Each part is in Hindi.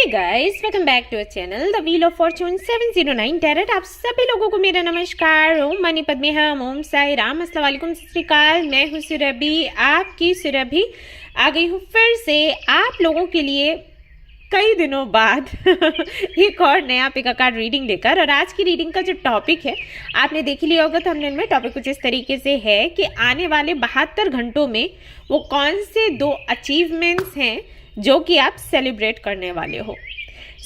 Hey guys, welcome back to our channel the wheel of fortune 709 tarot. आप सभी लोगों को मेरा नमस्कार। ओम मनी पद्मे हम, ओम साई राम, अस्सलाम वालेकुम, सत श्री अकाल। मैं हूँ सुरभि, आपकी सुरभि आ गई हूँ फिर से आप लोगों के लिए कई दिनों बाद एक और नया पिका कार्ड रीडिंग लेकर। और आज की रीडिंग का जो टॉपिक है आपने देख लिया होगा थंबनेल में। टॉपिक कुछ इस तरीके से है कि आने वाले 72 घंटों में वो कौन से 2 अचीवमेंट्स हैं जो कि आप सेलिब्रेट करने वाले हो।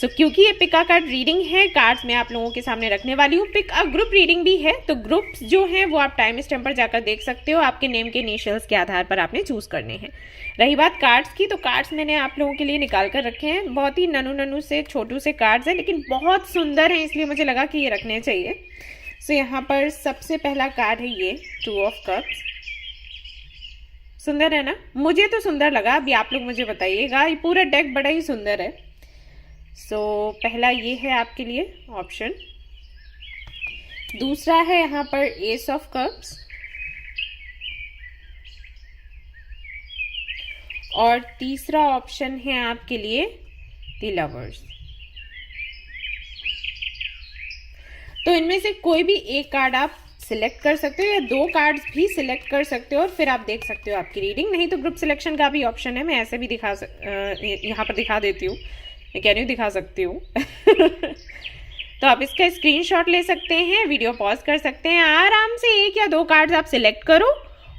क्योंकि ये पिका कार्ड रीडिंग है, कार्ड्स मैं आप लोगों के सामने रखने वाली हूँ। पिक ग्रुप रीडिंग भी है, तो ग्रुप्स जो हैं वो आप टाइम स्टैम्प पर जाकर देख सकते हो। आपके नेम के इनिशियल्स के आधार पर आपने चूज करने हैं। रही बात कार्ड्स की, तो कार्ड्स मैंने आप लोगों के लिए निकाल कर रखे हैं। बहुत ही नन्नू से छोटू से कार्ड्स हैं, लेकिन बहुत सुंदर हैं, इसलिए मुझे लगा कि ये रखने चाहिए। यहाँ पर सबसे पहला कार्ड है ये 2 ऑफ कप्स। सुंदर है ना? मुझे तो सुंदर लगा, अभी आप लोग मुझे बताइएगा। ये पूरा डेक बड़ा ही सुंदर है। पहला ये है आपके लिए ऑप्शन। दूसरा है यहाँ पर एस ऑफ कप्स और तीसरा ऑप्शन है आपके लिए द लवर्स। तो इनमें से कोई भी एक कार्ड आप सिलेक्ट कर सकते हो या 2 कार्ड्स भी सिलेक्ट कर सकते हो और फिर आप देख सकते हो आपकी रीडिंग। नहीं तो ग्रुप सिलेक्शन का भी ऑप्शन है, मैं ऐसे भी यहाँ पर दिखा देती हूँ। मैं कह रही हूँ दिखा सकती हूँ तो आप इसका स्क्रीनशॉट ले सकते हैं, वीडियो पॉज कर सकते हैं, आराम से 1 या 2 कार्ड्स आप सिलेक्ट करो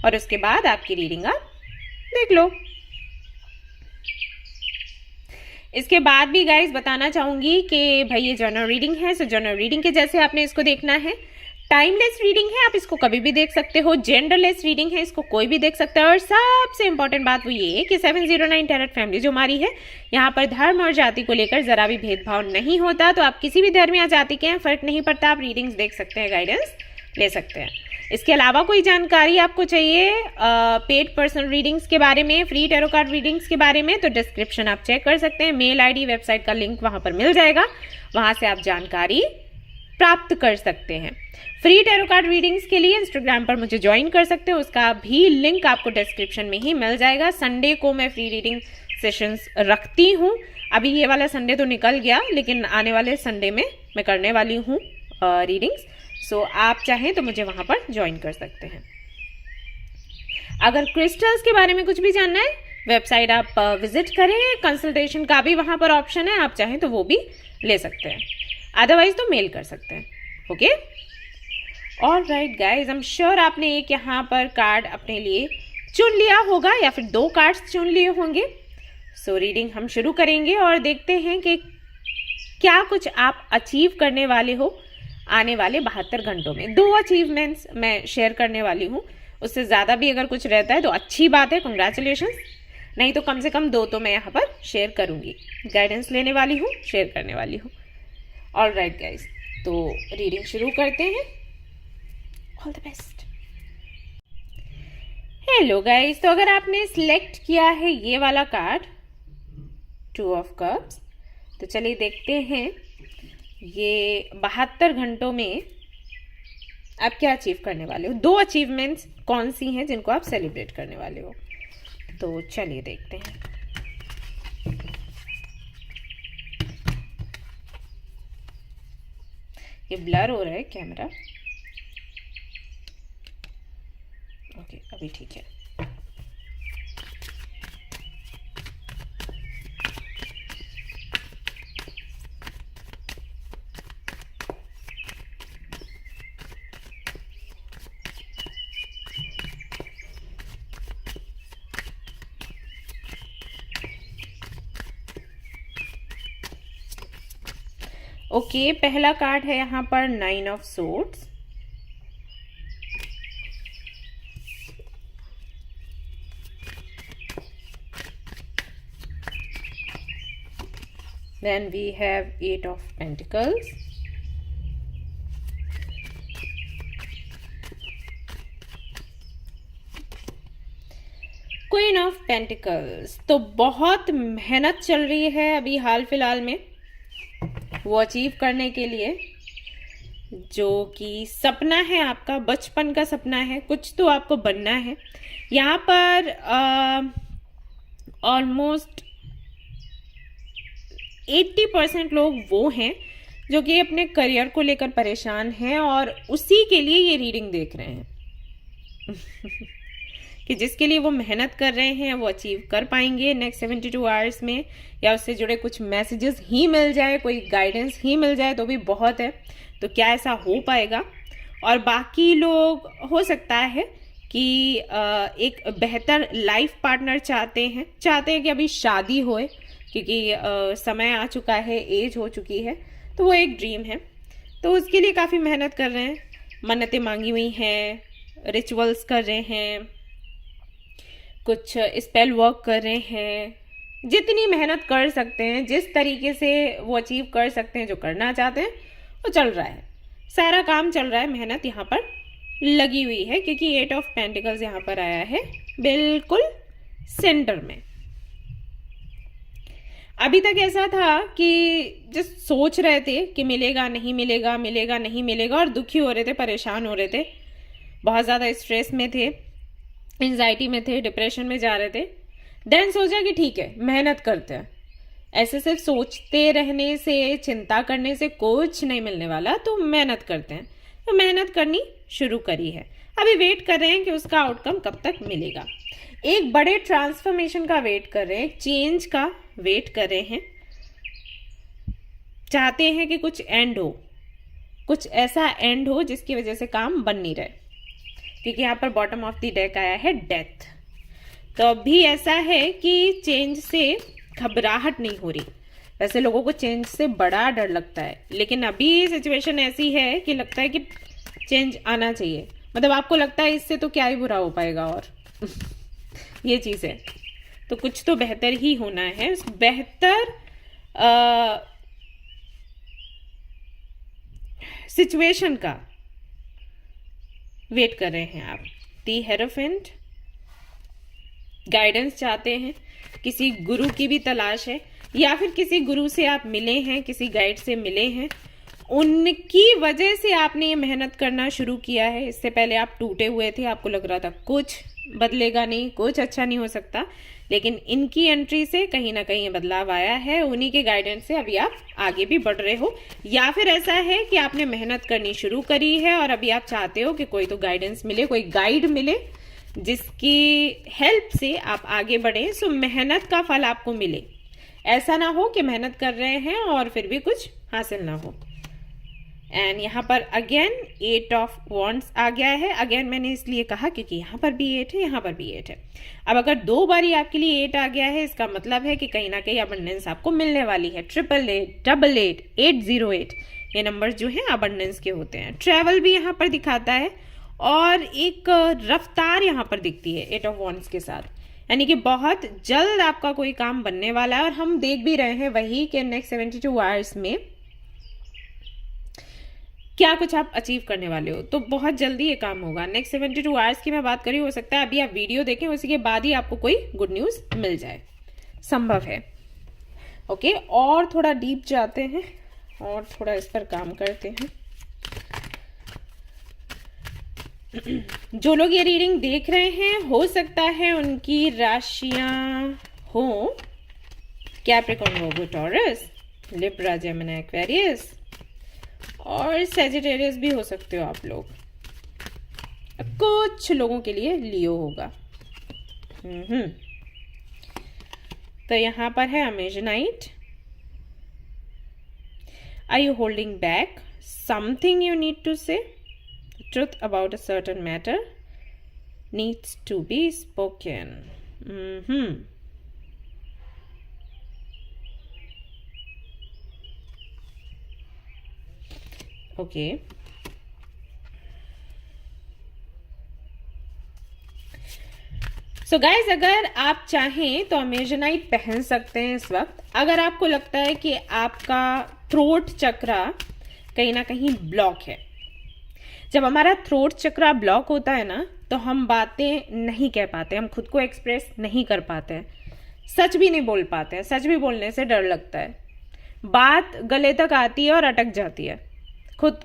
और उसके बाद आपकी रीडिंग आप देख लो। इसके बाद भी गाइस बताना चाहूंगी कि भाई ये जर्नल रीडिंग है, जर्नल रीडिंग के जैसे आपने इसको देखना है। टाइमलेस रीडिंग है, आप इसको कभी भी देख सकते हो। जेंडरलेस रीडिंग है, इसको कोई भी देख सकता है। और सबसे इंपॉर्टेंट बात वो ये है कि 709 टैरेट फैमिली जो हमारी है, यहाँ पर धर्म और जाति को लेकर जरा भी भेदभाव नहीं होता। तो आप किसी भी धर्म या जाति के हैं, फर्क नहीं पड़ता, आप रीडिंग्स देख सकते हैं, गाइडेंस ले सकते हैं। इसके अलावा कोई जानकारी आपको चाहिए पेड पर्सनल रीडिंग्स के बारे में, फ्री टैरो कार्ड रीडिंग्स के बारे में, तो डिस्क्रिप्शन आप चेक कर सकते हैं। मेल आईडी, वेबसाइट का लिंक वहां पर मिल जाएगा, वहां से आप जानकारी प्राप्त कर सकते हैं। फ्री टैरो कार्ड रीडिंग्स के लिए इंस्टाग्राम पर मुझे ज्वाइन कर सकते हो, उसका भी लिंक आपको डिस्क्रिप्शन में ही मिल जाएगा। संडे को मैं फ्री रीडिंग सेशंस रखती हूँ। अभी ये वाला संडे तो निकल गया, लेकिन आने वाले संडे में मैं करने वाली हूँ रीडिंग्स। आप चाहें तो मुझे वहां पर ज्वाइन कर सकते हैं। अगर क्रिस्टल्स के बारे में कुछ भी जानना है, वेबसाइट आप विजिट करें, कंसल्टेशन का भी वहां पर ऑप्शन है, आप चाहें तो वो भी ले सकते हैं, अदरवाइज तो मेल कर सकते हैं। Okay, alright guys, I am sure आपने एक यहाँ पर कार्ड अपने लिए चुन लिया होगा या फिर 2 कार्ड्स चुन लिए होंगे। रीडिंग हम शुरू करेंगे और देखते हैं कि क्या कुछ आप अचीव करने वाले हो आने वाले 72 घंटों में। 2 अचीवमेंट्स मैं शेयर करने वाली हूँ, उससे ज़्यादा भी अगर कुछ रहता है तो अच्छी बात है, कंग्रेचुलेशन। नहीं तो कम से कम 2 तो मैं यहाँ पर शेयर करूँगी। गाइडेंस लेने वाली हूँ, शेयर करने वाली हूँ। ऑलराइट गाइज, तो रीडिंग शुरू करते हैं। All the best. Hello guys, तो अगर आपने सिलेक्ट किया है ये वाला कार्ड 2 ऑफ कप्स, तो चलिए देखते हैं ये 72 घंटों में आप क्या अचीव करने वाले हो। 2 अचीवमेंट्स कौन सी हैं जिनको आप सेलिब्रेट करने वाले हो, तो चलिए देखते हैं। ये ब्लर हो रहा है कैमरा। ओके, अभी ठीक है। ओके, पहला कार्ड है यहाँ पर 9 of swords. Then we have 8 of Pentacles. Queen of Pentacles। तो बहुत मेहनत चल रही है अभी हाल फिलहाल में वो अचीव करने के लिए, जो कि सपना है आपका, बचपन का सपना है, कुछ तो आपको बनना है। यहाँ पर ऑलमोस्ट 80% लोग वो हैं जो कि अपने करियर को लेकर परेशान हैं और उसी के लिए ये रीडिंग देख रहे हैं कि जिसके लिए वो मेहनत कर रहे हैं वो अचीव कर पाएंगे नेक्स्ट 72 आवर्स में, या उससे जुड़े कुछ मैसेजेस ही मिल जाए, कोई गाइडेंस ही मिल जाए तो भी बहुत है। तो क्या ऐसा हो पाएगा? और बाकी लोग हो सकता है कि एक बेहतर लाइफ पार्टनर चाहते हैं कि अभी शादी होए, क्योंकि समय आ चुका है, एज हो चुकी है, तो वो एक ड्रीम है। तो उसके लिए काफ़ी मेहनत कर रहे हैं, मन्नतें मांगी हुई हैं, रिचुअल्स कर रहे हैं, कुछ स्पेल वर्क कर रहे हैं, जितनी मेहनत कर सकते हैं, जिस तरीके से वो अचीव कर सकते हैं, जो करना चाहते हैं वो चल रहा है, सारा काम चल रहा है, मेहनत यहाँ पर लगी हुई है, क्योंकि 8 ऑफ पेंटिकल्स यहाँ पर आया है बिल्कुल सेंटर में। अभी तक ऐसा था कि जस्ट सोच रहे थे कि मिलेगा नहीं मिलेगा, मिलेगा नहीं मिलेगा, और दुखी हो रहे थे, परेशान हो रहे थे, बहुत ज़्यादा स्ट्रेस में थे, एंजाइटी में थे, डिप्रेशन में जा रहे थे। देन सोचा कि ठीक है, मेहनत करते हैं, ऐसे सिर्फ सोचते रहने से, चिंता करने से कुछ नहीं मिलने वाला, तो मेहनत करते हैं। तो मेहनत करनी शुरू करी है, अभी वेट कर रहे हैं कि उसका आउटकम कब तक मिलेगा। एक बड़े ट्रांसफॉर्मेशन का वेट कर रहे हैं, एक चेंज का वेट कर रहे हैं, चाहते हैं कि कुछ एंड हो, कुछ ऐसा एंड हो जिसकी वजह से काम बन नहीं रहे, क्योंकि यहाँ पर बॉटम ऑफ द डेक आया है डेथ। तो अभी ऐसा है कि चेंज से घबराहट नहीं हो रही। वैसे लोगों को चेंज से बड़ा डर लगता है, लेकिन अभी सिचुएशन ऐसी है कि लगता है कि चेंज आना चाहिए, मतलब आपको लगता है इससे तो क्या ही बुरा हो पाएगा, और ये चीज़ है, तो कुछ तो बेहतर ही होना है। उस बेहतर सिचुएशन का वेट कर रहे हैं आप। दी हेरोफेंट गाइडेंस चाहते हैं, किसी गुरु की भी तलाश है, या फिर किसी गुरु से आप मिले हैं, किसी गाइड से मिले हैं, उनकी वजह से आपने ये मेहनत करना शुरू किया है। इससे पहले आप टूटे हुए थे, आपको लग रहा था कुछ बदलेगा नहीं, कुछ अच्छा नहीं हो सकता, लेकिन इनकी एंट्री से कहीं ना कहीं बदलाव आया है। उन्हीं के गाइडेंस से अभी आप आगे भी बढ़ रहे हो, या फिर ऐसा है कि आपने मेहनत करनी शुरू करी है और अभी आप चाहते हो कि कोई तो गाइडेंस मिले, कोई गाइड मिले जिसकी हेल्प से आप आगे बढ़े, सो मेहनत का फल आपको मिले। ऐसा ना हो कि मेहनत कर रहे हैं और फिर भी कुछ हासिल ना हो। एंड यहाँ पर अगेन 8 ऑफ वॉन्ड्स आ गया है। अगेन मैंने इसलिए कहा क्योंकि यहाँ पर भी 8 है, यहाँ पर भी 8 है। अब अगर 2 बारी आपके लिए 8 आ गया है, इसका मतलब है कि कहीं ना कहीं अबंडेंस आपको मिलने वाली है। 888, 88, 808 ये नंबर जो है अबंडेंस के होते हैं। ट्रैवल भी यहाँ पर दिखाता है और एक रफ्तार यहाँ पर दिखती है 8 ऑफ वॉन्ड्स के साथ, यानी कि बहुत जल्द आपका कोई काम बनने वाला है। और हम देख भी रहे हैं वही कि नेक्स्ट 72 आवर्स में क्या कुछ आप अचीव करने वाले हो, तो बहुत जल्दी ये काम होगा। नेक्स्ट 72 आवर्स की मैं बात करी, हो सकता है अभी आप वीडियो देखें, उसी के बाद ही आपको कोई गुड न्यूज़ मिल जाए, संभव है। ओके, और थोड़ा डीप जाते हैं और थोड़ा इस पर काम करते हैं। जो लोग ये रीडिंग देख रहे हैं, हो सकता है उनकी राशियां हो Capricorn, Virgo, taurus, Libra, Gemini, Aquarius और सैजिटेरियस भी हो सकते हो आप लोग। कुछ लोगों के लिए लियो होगा। तो यहां पर है Amazonite. Are you holding back something? You need to say truth about a certain matter needs to be spoken. Okay. So guys, अगर आप चाहें तो अमेजनाइट पहन सकते हैं इस वक्त। अगर आपको लगता है कि आपका थ्रोट चक्रा कहीं ना कहीं ब्लॉक है। जब हमारा थ्रोट चक्रा ब्लॉक होता है ना, तो हम बातें नहीं कह पाते, हम खुद को एक्सप्रेस नहीं कर पाते हैं, सच भी नहीं बोल पाते हैं। सच भी बोलने से डर लगता है, बात गले तक आती है और अटक जाती है, खुद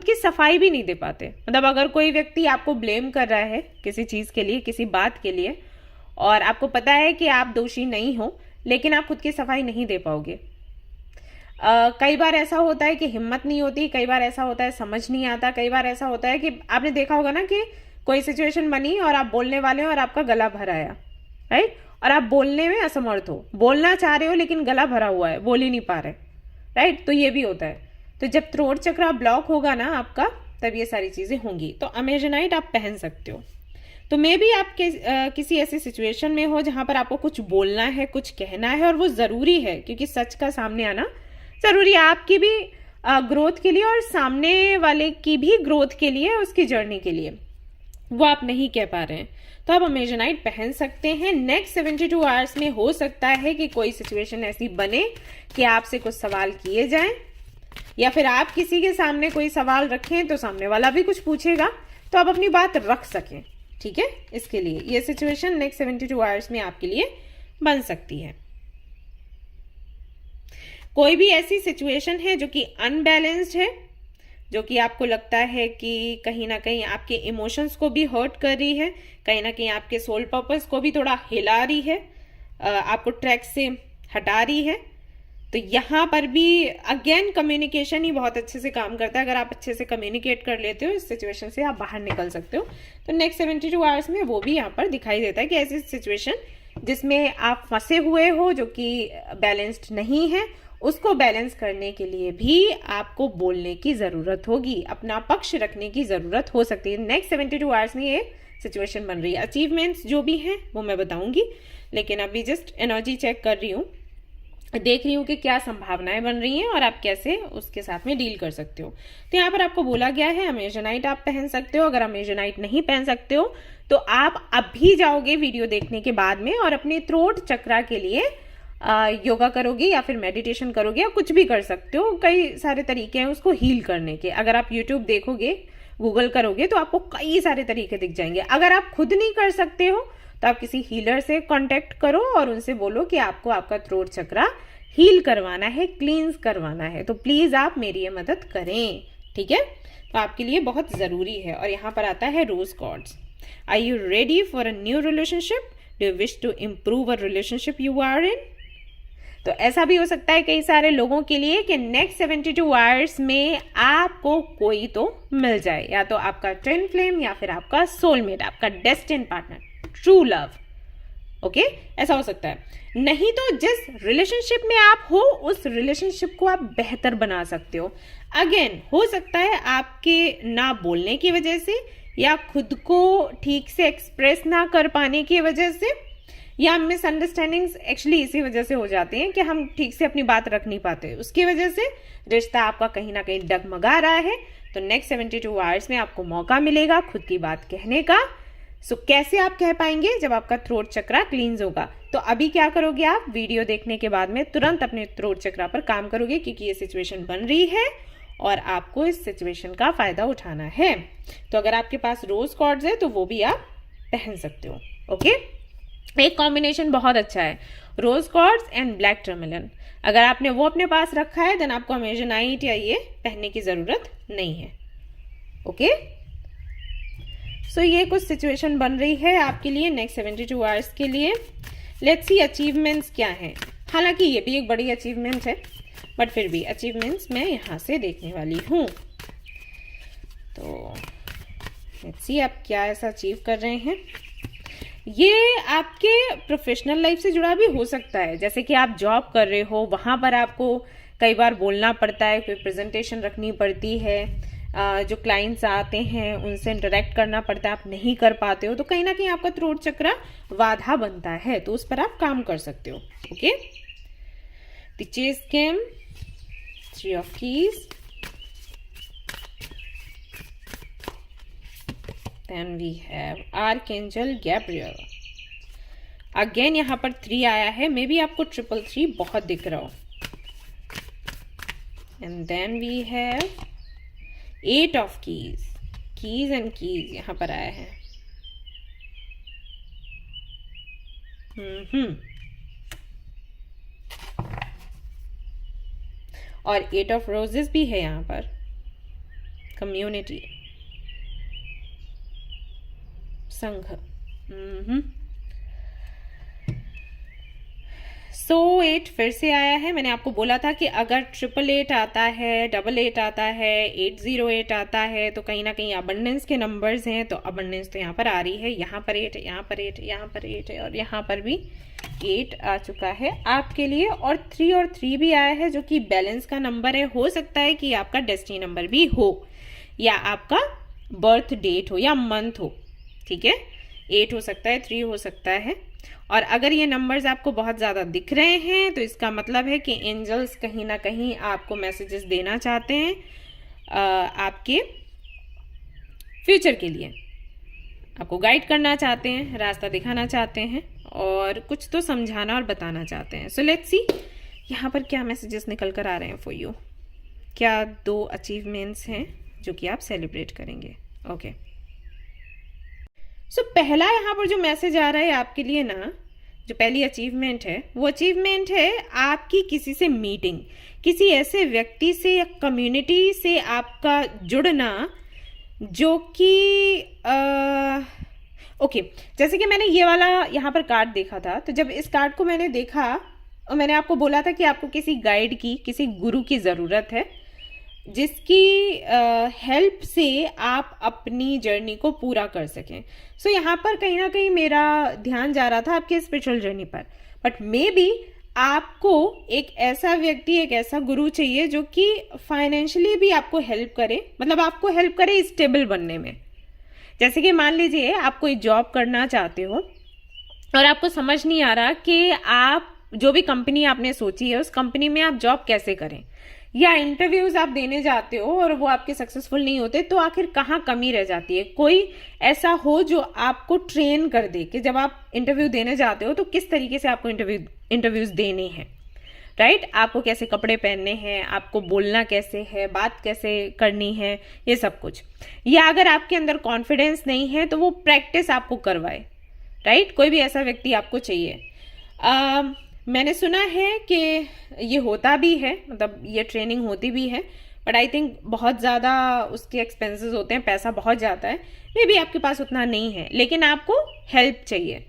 की सफाई भी नहीं दे पाते। मतलब अगर कोई व्यक्ति आपको ब्लेम कर रहा है किसी चीज़ के लिए, किसी बात के लिए, और आपको पता है कि आप दोषी नहीं हो, लेकिन आप खुद की सफाई नहीं दे पाओगे। कई बार ऐसा होता है कि हिम्मत नहीं होती, कई बार ऐसा होता है समझ नहीं आता, कई बार ऐसा होता है कि आपने देखा होगा ना कि कोई सिचुएशन बनी और आप बोलने वाले हो और आपका गला भरा आया, राइट, और आप बोलने में असमर्थ हो, बोलना चाह रहे हो लेकिन गला भरा हुआ है, बोल ही नहीं पा रहे, राइट, तो ये भी होता है। तो जब थ्रोट चक्र ब्लॉक होगा ना आपका, तब ये सारी चीजें होंगी। तो अमेजोनाइट आप पहन सकते हो। तो मे भी आप किसी ऐसी सिचुएशन में हो जहां पर आपको कुछ बोलना है, कुछ कहना है, और वो जरूरी है, क्योंकि सच का सामने आना जरूरी है आपकी भी ग्रोथ के लिए और सामने वाले की भी ग्रोथ के लिए, उसकी जर्नी के लिए, वो आप नहीं कह पा रहे हैं, तो आप अमेजोनाइट पहन सकते हैं। नेक्स्ट 72 आवर्स में हो सकता है कि कोई सिचुएशन ऐसी बने कि आपसे कुछ सवाल किए जाएं, या फिर आप किसी के सामने कोई सवाल रखें तो सामने वाला भी कुछ पूछेगा, तो आप अपनी बात रख सकें, ठीक है। इसके लिए ये सिचुएशन नेक्स्ट 72 आवर्स में आपके लिए बन सकती है। कोई भी ऐसी सिचुएशन है जो कि अनबैलेंस्ड है, जो कि आपको लगता है कि कहीं ना कहीं आपके इमोशंस को भी हर्ट कर रही है, कहीं ना कहीं आपके सोल पर्पस को भी थोड़ा हिला रही है, आपको ट्रैक से हटा रही है, तो यहाँ पर भी अगेन कम्युनिकेशन ही बहुत अच्छे से काम करता है। अगर आप अच्छे से कम्युनिकेट कर लेते हो इस सिचुएशन से, आप बाहर निकल सकते हो। तो नेक्स्ट 72 आवर्स में वो भी यहाँ पर दिखाई देता है कि ऐसी सिचुएशन जिसमें आप फंसे हुए हो, जो कि बैलेंस्ड नहीं है, उसको बैलेंस करने के लिए भी आपको बोलने की जरूरत होगी, अपना पक्ष रखने की जरूरत हो सकती है। नेक्स्ट 72 आवर्स में ये सिचुएशन बन रही है। अचीवमेंट्स जो भी हैं वो मैं बताऊंगी, लेकिन अभी जस्ट एनर्जी चेक कर रही हूँ, देख रही हूँ कि क्या संभावनाएं बन रही हैं और आप कैसे उसके साथ में डील कर सकते हो। तो यहाँ पर आपको बोला गया है अमेजोनाइट आप पहन सकते हो। अगर अमेजोनाइट नहीं पहन सकते हो तो आप अभी जाओगे वीडियो देखने के बाद में और अपने थ्रोट चक्रा के लिए योगा करोगे या फिर मेडिटेशन करोगे, या कुछ भी कर सकते हो। कई सारे तरीके हैं उसको हील करने के। अगर आप यूट्यूब देखोगे, गूगल करोगे, तो आपको कई सारे तरीके दिख जाएंगे। अगर आप खुद नहीं कर सकते हो तो आप किसी हीलर से कांटेक्ट करो और उनसे बोलो कि आपको आपका थ्रोट चक्रा हील करवाना है, क्लींस करवाना है, तो प्लीज आप मेरी ये मदद करें, ठीक है। तो आपके लिए बहुत जरूरी है। और यहाँ पर आता है rose quartz. Are you ready for a new relationship? Do you wish to improve a relationship you are in? तो ऐसा भी हो सकता है कई सारे लोगों के लिए कि नेक्स्ट 72 आवर्स में आपको कोई तो मिल जाए, या तो आपका ट्विन फ्लेम या फिर आपका सोलमेट, आपका destine partner, true love, okay, ऐसा हो सकता है। नहीं तो जिस रिलेशनशिप में आप हो उस रिलेशनशिप को आप बेहतर बना सकते हो। अगेन हो सकता है आपके ना बोलने की वजह से, या खुद को ठीक से एक्सप्रेस ना कर पाने की वजह से, या मिसअंडरस्टैंडिंग्स एक्चुअली इसी वजह से हो जाती हैं कि हम ठीक से अपनी बात रख नहीं पाते, उसकी वजह से रिश्ता आपका कहीं ना कहीं डगमगा रहा है। तो नेक्स्ट 72 आवर्स में आपको मौका मिलेगा खुद की बात कहने का। सो कैसे आप कह पाएंगे? जब आपका थ्रोट चक्रा क्लींस होगा। तो अभी क्या करोगे आप? वीडियो देखने के बाद में तुरंत अपने थ्रोट चक्रा पर काम करोगे, क्योंकि ये सिचुएशन बन रही है और आपको इस सिचुएशन का फायदा उठाना है। तो अगर आपके पास रोज कॉर्ड्स है तो वो भी आप पहन सकते हो, ओके। एक कॉम्बिनेशन बहुत अच्छा है, rose chords and black tourmaline. अगर आपने वो अपने पास रखा है देन आपको अमेजोनाइट या ये पहनने की जरूरत नहीं है, ओके। सो ये कुछ सिचुएशन बन रही है आपके लिए नेक्स्ट 72 आवर्स के लिए। लेट्स सी अचीवमेंट्स क्या हैं। हालांकि ये भी एक बड़ी अचीवमेंट है, बट फिर भी अचीवमेंट्स मैं यहाँ से देखने वाली हूँ। तो लेट्स सी आप क्या ऐसा अचीव कर रहे हैं। ये आपके प्रोफेशनल लाइफ से जुड़ा भी हो सकता है, जैसे कि आप जॉब कर रहे हो, वहां पर आपको कई बार बोलना पड़ता है, कोई प्रेजेंटेशन रखनी पड़ती है, जो क्लाइंट्स आते हैं उनसे इंटरेक्ट करना पड़ता है, आप नहीं कर पाते हो, तो कहीं ना कहीं आपका थ्रोट चक्रा बाधा बनता है, तो उस पर आप काम कर सकते हो, okay. The chess game, 3 of keys, then we have Archangel Gabriel. Again यहाँ पर 3 आया है, मे बी आपको 333 बहुत दिख रहा हो। And then we have 8 of keys, keys and keys यहाँ पर आया है। और 8 ऑफ रोजेस भी है यहाँ पर, कम्युनिटी, संघ। 8 फिर से आया है। मैंने आपको बोला था कि अगर 888 आता है, 88 आता है, 808 आता है तो कहीं ना कहीं अबंडेंस के नंबर्स हैं। तो अबंडेंस तो यहाँ पर आ रही है, यहाँ पर 8 है, यहाँ पर 8 है, यहाँ पर 8 है और यहाँ पर भी 8 आ चुका है आपके लिए। और 3 भी आया है जो कि बैलेंस का नंबर है। हो सकता है कि आपका डेस्टिनी नंबर भी हो या आपका बर्थ डेट हो या मंथ हो, ठीक है। 8 हो सकता है, 3 हो सकता है। और अगर ये नंबर्स आपको बहुत ज़्यादा दिख रहे हैं तो इसका मतलब है कि एंजल्स कहीं ना कहीं आपको मैसेजेस देना चाहते हैं आपके फ्यूचर के लिए, आपको गाइड करना चाहते हैं, रास्ता दिखाना चाहते हैं और कुछ तो समझाना और बताना चाहते हैं। सो लेट्स सी यहाँ पर क्या मैसेजेस निकल कर आ रहे हैं फॉर यू। क्या 2 अचीवमेंट्स हैं जो कि आप सेलिब्रेट करेंगे। ओके सो पहला यहाँ पर जो मैसेज आ रहा है आपके लिए ना, जो पहली अचीवमेंट है वो अचीवमेंट है आपकी किसी से मीटिंग, किसी ऐसे व्यक्ति से या कम्युनिटी से आपका जुड़ना जो कि ओके जैसे कि मैंने ये वाला यहाँ पर कार्ड देखा था। तो जब इस कार्ड को मैंने देखा और मैंने आपको बोला था कि आपको किसी गाइड की, किसी गुरु की ज़रूरत है जिसकी हेल्प से आप अपनी जर्नी को पूरा कर सकें। सो यहाँ पर कहीं ना कहीं मेरा ध्यान जा रहा था आपके स्पिरिचुअल जर्नी पर, बट मे बी आपको एक ऐसा व्यक्ति, एक ऐसा गुरु चाहिए जो कि फाइनेंशियली भी आपको हेल्प करे, मतलब आपको हेल्प करे स्टेबल बनने में। जैसे कि मान लीजिए आप कोई जॉब करना चाहते हो और आपको समझ नहीं आ रहा कि आप जो भी कंपनी आपने सोची है उस कंपनी में आप जॉब कैसे करें, या इंटरव्यूज आप देने जाते हो और वो आपके सक्सेसफुल नहीं होते, तो आखिर कहाँ कमी रह जाती है। कोई ऐसा हो जो आपको ट्रेन कर दे कि जब आप इंटरव्यू देने जाते हो तो किस तरीके से आपको इंटरव्यूज देने हैं, राइट। आपको कैसे कपड़े पहनने हैं, आपको बोलना कैसे है, बात कैसे करनी है, ये सब कुछ। या अगर आपके अंदर कॉन्फिडेंस नहीं है तो वो प्रैक्टिस आपको करवाए, राइट। कोई भी ऐसा व्यक्ति आपको चाहिए। मैंने सुना है कि ये होता भी है, मतलब ये ट्रेनिंग होती भी है, बट आई थिंक बहुत ज़्यादा उसके एक्सपेंसेस होते हैं, पैसा बहुत जाता है। मे बी आपके पास उतना नहीं है लेकिन आपको हेल्प चाहिए,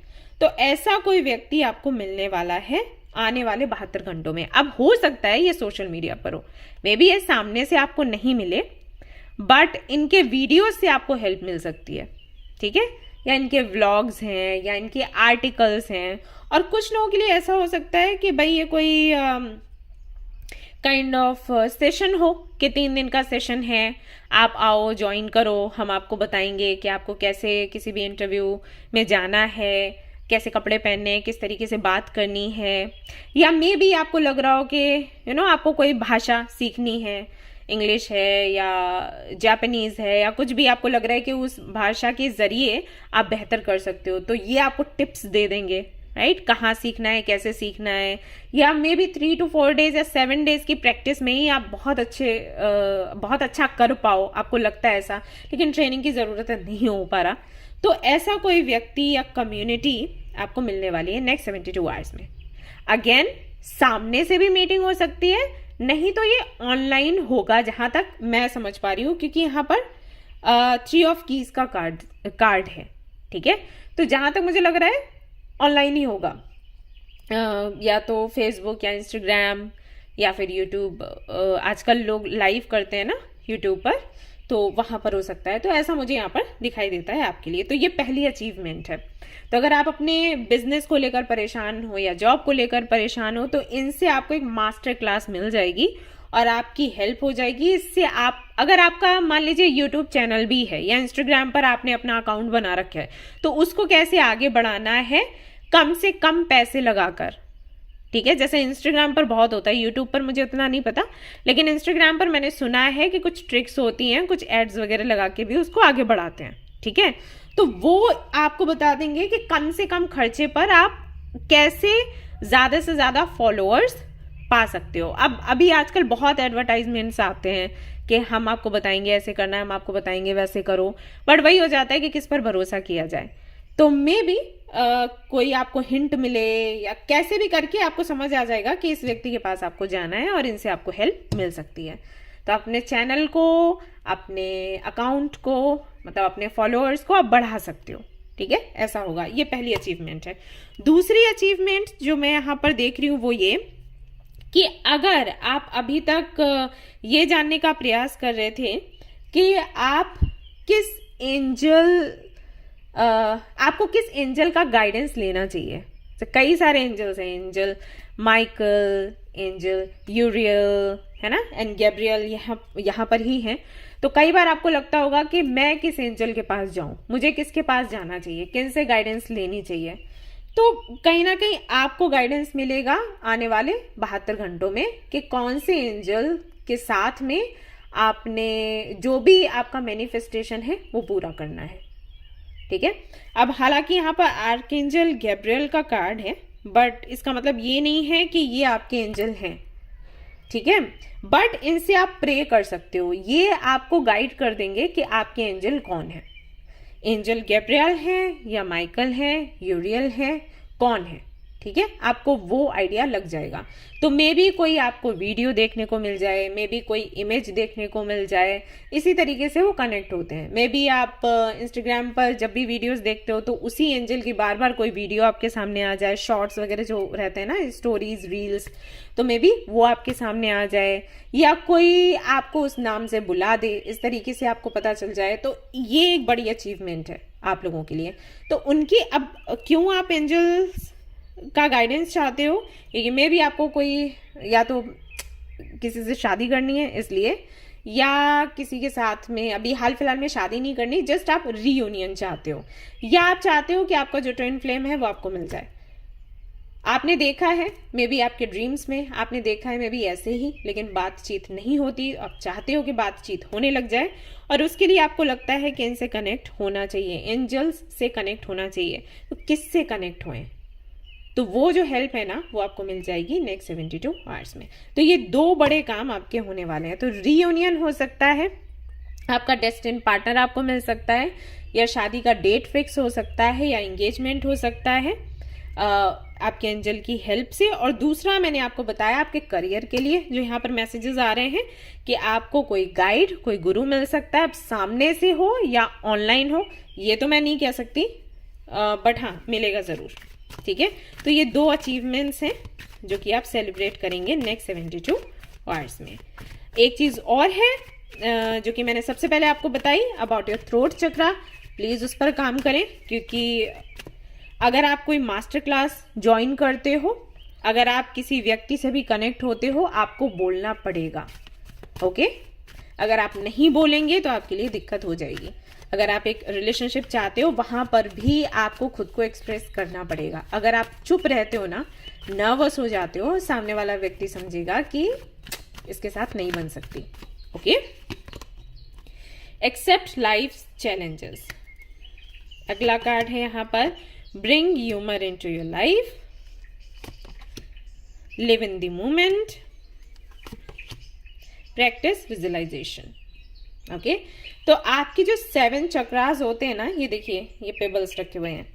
तो ऐसा कोई व्यक्ति आपको मिलने वाला है आने वाले 72 घंटों में। अब हो सकता है ये सोशल मीडिया पर हो, मे बी ये सामने से आपको नहीं मिले, बट इनके वीडियोज से आपको हेल्प मिल सकती है, ठीक है। या इनके व्लॉग्स हैं या इनके आर्टिकल्स हैं। और कुछ लोगों के लिए ऐसा हो सकता है कि भाई ये कोई काइंड ऑफ सेशन हो कि 3 दिन का सेशन है, आप आओ ज्वाइन करो, हम आपको बताएंगे कि आपको कैसे किसी भी इंटरव्यू में जाना है, कैसे कपड़े पहनने, किस तरीके से बात करनी है। या मे बी आपको लग रहा हो कि आपको कोई भाषा सीखनी है, इंग्लिश है या जापानीज है या कुछ भी, आपको लग रहा है कि उस भाषा के जरिए आप बेहतर कर सकते हो, तो ये आपको टिप्स दे देंगे, राइट। कहाँ सीखना है, कैसे सीखना है। या मे बी 3 to 4 days या 7 days की प्रैक्टिस में ही आप बहुत अच्छा कर पाओ, आपको लगता है ऐसा, लेकिन ट्रेनिंग की ज़रूरत नहीं हो पा रहा। तो ऐसा कोई व्यक्ति या कम्युनिटी आपको मिलने वाली है नेक्स्ट 72 आवर्स में। अगेन सामने से भी मीटिंग हो सकती है, नहीं तो ये ऑनलाइन होगा जहां तक मैं समझ पा रही हूँ, क्योंकि यहाँ पर 3 of Keys का कार्ड है, ठीक है। तो जहां तक मुझे लग रहा है ऑनलाइन ही होगा, या तो फेसबुक या इंस्टाग्राम या फिर यूट्यूब। आजकल लोग लाइव करते हैं ना यूट्यूब पर, तो वहां पर हो सकता है। तो ऐसा मुझे यहाँ पर दिखाई देता है आपके लिए। तो ये पहली अचीवमेंट है। तो अगर आप अपने बिजनेस को लेकर परेशान हो या जॉब को लेकर परेशान हो तो इनसे आपको एक मास्टर क्लास मिल जाएगी और आपकी हेल्प हो जाएगी। इससे आप, अगर आपका मान लीजिए यूट्यूब चैनल भी है या इंस्टाग्राम पर आपने अपना अकाउंट बना रखा है, तो उसको कैसे आगे बढ़ाना है कम से कम पैसे लगाकर, ठीक है। जैसे इंस्टाग्राम पर बहुत होता है, यूट्यूब पर मुझे उतना नहीं पता, लेकिन इंस्टाग्राम पर मैंने सुना है कि कुछ ट्रिक्स होती हैं, कुछ एड्स वगैरह लगा के भी उसको आगे बढ़ाते हैं, ठीक है। तो वो आपको बता देंगे कि कम से कम खर्चे पर आप कैसे ज़्यादा से ज़्यादा फॉलोअर्स पा सकते हो। अब अभी आजकल बहुत एडवर्टाइजमेंट्स आते हैं कि हम आपको बताएंगे ऐसे करना है, हम आपको बताएंगे वैसे करो, बट वही हो जाता है कि किस पर भरोसा किया जाए। तो मे बी कोई आपको हिंट मिले या कैसे भी करके आपको समझ आ जाएगा कि इस व्यक्ति के पास आपको जाना है और इनसे आपको हेल्प मिल सकती है। तो अपने चैनल को, अपने अकाउंट को, मतलब अपने फॉलोअर्स को आप बढ़ा सकते हो, ठीक है। ठीक है, ऐसा होगा। ये पहली अचीवमेंट है। दूसरी अचीवमेंट जो मैं यहाँ पर देख रही हूँ वो ये कि अगर आप अभी तक ये जानने का प्रयास कर रहे थे कि आप किस एंजल आपको किस एंजल का गाइडेंस लेना चाहिए, तो कई सारे एंजल्स हैं, एंजल माइकल, एंजल यूरियल, है ना, एंड गैब्रियल यहाँ पर ही हैं। तो कई बार आपको लगता होगा कि मैं किस एंजल के पास जाऊं, मुझे किसके पास जाना चाहिए, किन से गाइडेंस लेनी चाहिए। तो कहीं ना कहीं आपको गाइडेंस मिलेगा आने वाले 72 घंटों में कि कौन से एंजल के साथ में आपने जो भी आपका मैनिफेस्टेशन है वो पूरा करना है, ठीक है। अब हालांकि यहाँ पर आर्कएंजल गैब्रियल का कार्ड है, बट इसका मतलब ये नहीं है कि ये आपके एंजल हैं, ठीक है। बट इनसे आप प्रे कर सकते हो, ये आपको गाइड कर देंगे कि आपके एंजल कौन है, एंजल गैब्रियल है या माइकल है, यूरियल है, कौन है, ठीक है। आपको वो आइडिया लग जाएगा। तो मे बी कोई आपको वीडियो देखने को मिल जाए, मे बी कोई इमेज देखने को मिल जाए, इसी तरीके से वो कनेक्ट होते हैं। मे बी आप इंस्टाग्राम पर जब भी वीडियोस देखते हो तो उसी एंजल की बार बार कोई वीडियो आपके सामने आ जाए, शॉर्ट्स वगैरह जो रहते हैं ना, स्टोरीज, रील्स, तो मे बी वो आपके सामने आ जाए, या कोई आपको उस नाम से बुला दे, इस तरीके से आपको पता चल जाए। तो ये एक बड़ी अचीवमेंट है आप लोगों के लिए। तो उनकी अब क्यों आप एंजल्स का गाइडेंस चाहते हो, क्योंकि मे भी आपको कोई या तो किसी से शादी करनी है इसलिए, या किसी के साथ में अभी हाल फिलहाल में शादी नहीं करनी, जस्ट आप रीयूनियन चाहते हो, या आप चाहते हो कि आपका जो ट्विन फ्लेम है वो आपको मिल जाए। आपने देखा है मे बी आपके ड्रीम्स में, आपने देखा है मे बी ऐसे ही, लेकिन बातचीत नहीं होती। आप चाहते हो कि बातचीत होने लग जाए, और उसके लिए आपको लगता है कि इनसे कनेक्ट होना चाहिए, एंजल्स से कनेक्ट होना चाहिए। तो किससे कनेक्ट होएं, तो वो जो हेल्प है ना वो आपको मिल जाएगी नेक्स्ट 72 आवर्स में। तो ये दो बड़े काम आपके होने वाले हैं। तो रीयूनियन हो सकता है, आपका डेस्टिन पार्टनर आपको मिल सकता है, या शादी का डेट फिक्स हो सकता है, या एंगेजमेंट हो सकता है आपके एंजल की हेल्प से। और दूसरा मैंने आपको बताया आपके करियर के लिए जो यहाँ पर मैसेजेस आ रहे हैं कि आपको कोई गाइड, कोई गुरु मिल सकता है, अब सामने से हो या ऑनलाइन हो ये तो मैं नहीं कह सकती, बट हाँ मिलेगा ज़रूर, ठीक है। तो ये दो अचीवमेंट्स हैं जो कि आप सेलिब्रेट करेंगे नेक्स्ट 72 आवर्स में। एक चीज़ और है जो कि मैंने सबसे पहले आपको बताई about your throat chakra, please उस पर काम करें, क्योंकि अगर आप कोई मास्टर क्लास ज्वाइन करते हो, अगर आप किसी व्यक्ति से भी कनेक्ट होते हो, आपको बोलना पड़ेगा, ओके। अगर आप नहीं बोलेंगे तो आपके लिए दिक्कत हो जाएगी। अगर आप एक रिलेशनशिप चाहते हो वहां पर भी आपको खुद को एक्सप्रेस करना पड़ेगा। अगर आप चुप रहते हो ना, नर्वस हो जाते हो, सामने वाला व्यक्ति समझेगा कि इसके साथ नहीं बन सकती, ओके। एक्सेप्ट लाइफ चैलेंजेस, अगला कार्ड है यहाँ पर, bring humour into your life, live in the moment, practice visualisation, okay. तो आपकी जो 7 चक्रास होते हैं ना, ये देखिए ये पेबल्स रखे हुए हैं,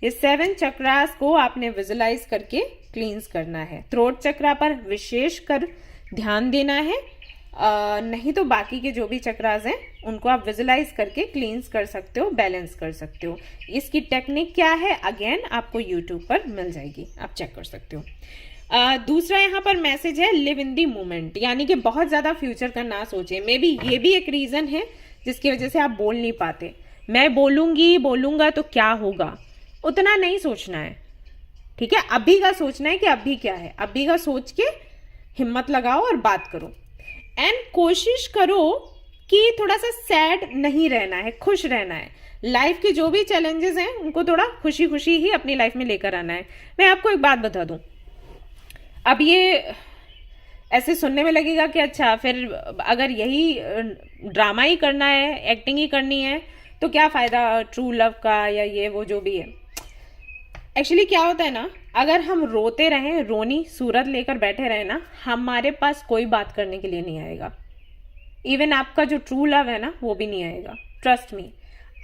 ये 7 चक्रास को आपने विजुअलाइज करके क्लींस करना है। थ्रोट चक्रा पर विशेष कर ध्यान देना है, नहीं तो बाकी के जो भी चक्रास हैं उनको आप विजुअलाइज करके क्लींस कर सकते हो, बैलेंस कर सकते हो। इसकी टेक्निक क्या है अगेन आपको यूट्यूब पर मिल जाएगी, आप चेक कर सकते हो। दूसरा यहाँ पर मैसेज है लिव इन दी मोमेंट, यानी कि बहुत ज्यादा फ्यूचर का ना सोचे। मे बी ये भी एक रीजन है जिसकी वजह से आप बोल नहीं पाते। मैं बोलूंगा तो क्या होगा, उतना नहीं सोचना है, ठीक है। अभी का सोचना है कि अभी क्या है, अभी का सोच के हिम्मत लगाओ और बात करो। एंड कोशिश करो कि थोड़ा सा सैड नहीं रहना है, खुश रहना है। लाइफ के जो भी चैलेंजेस हैं उनको थोड़ा खुशी खुशी ही अपनी लाइफ में लेकर आना है। मैं आपको एक बात बता दूं, अब ये ऐसे सुनने में लगेगा कि अच्छा फिर अगर यही ड्रामा ही करना है, एक्टिंग ही करनी है, तो क्या फायदा ट्रू लव का या ये वो जो भी है। एक्चुअली क्या होता है ना, अगर हम रोते रहें, रोनी सूरत लेकर बैठे रहे ना, हमारे पास कोई बात करने के लिए नहीं आएगा। इवन आपका जो ट्रू लव है ना वो भी नहीं आएगा, ट्रस्ट मी।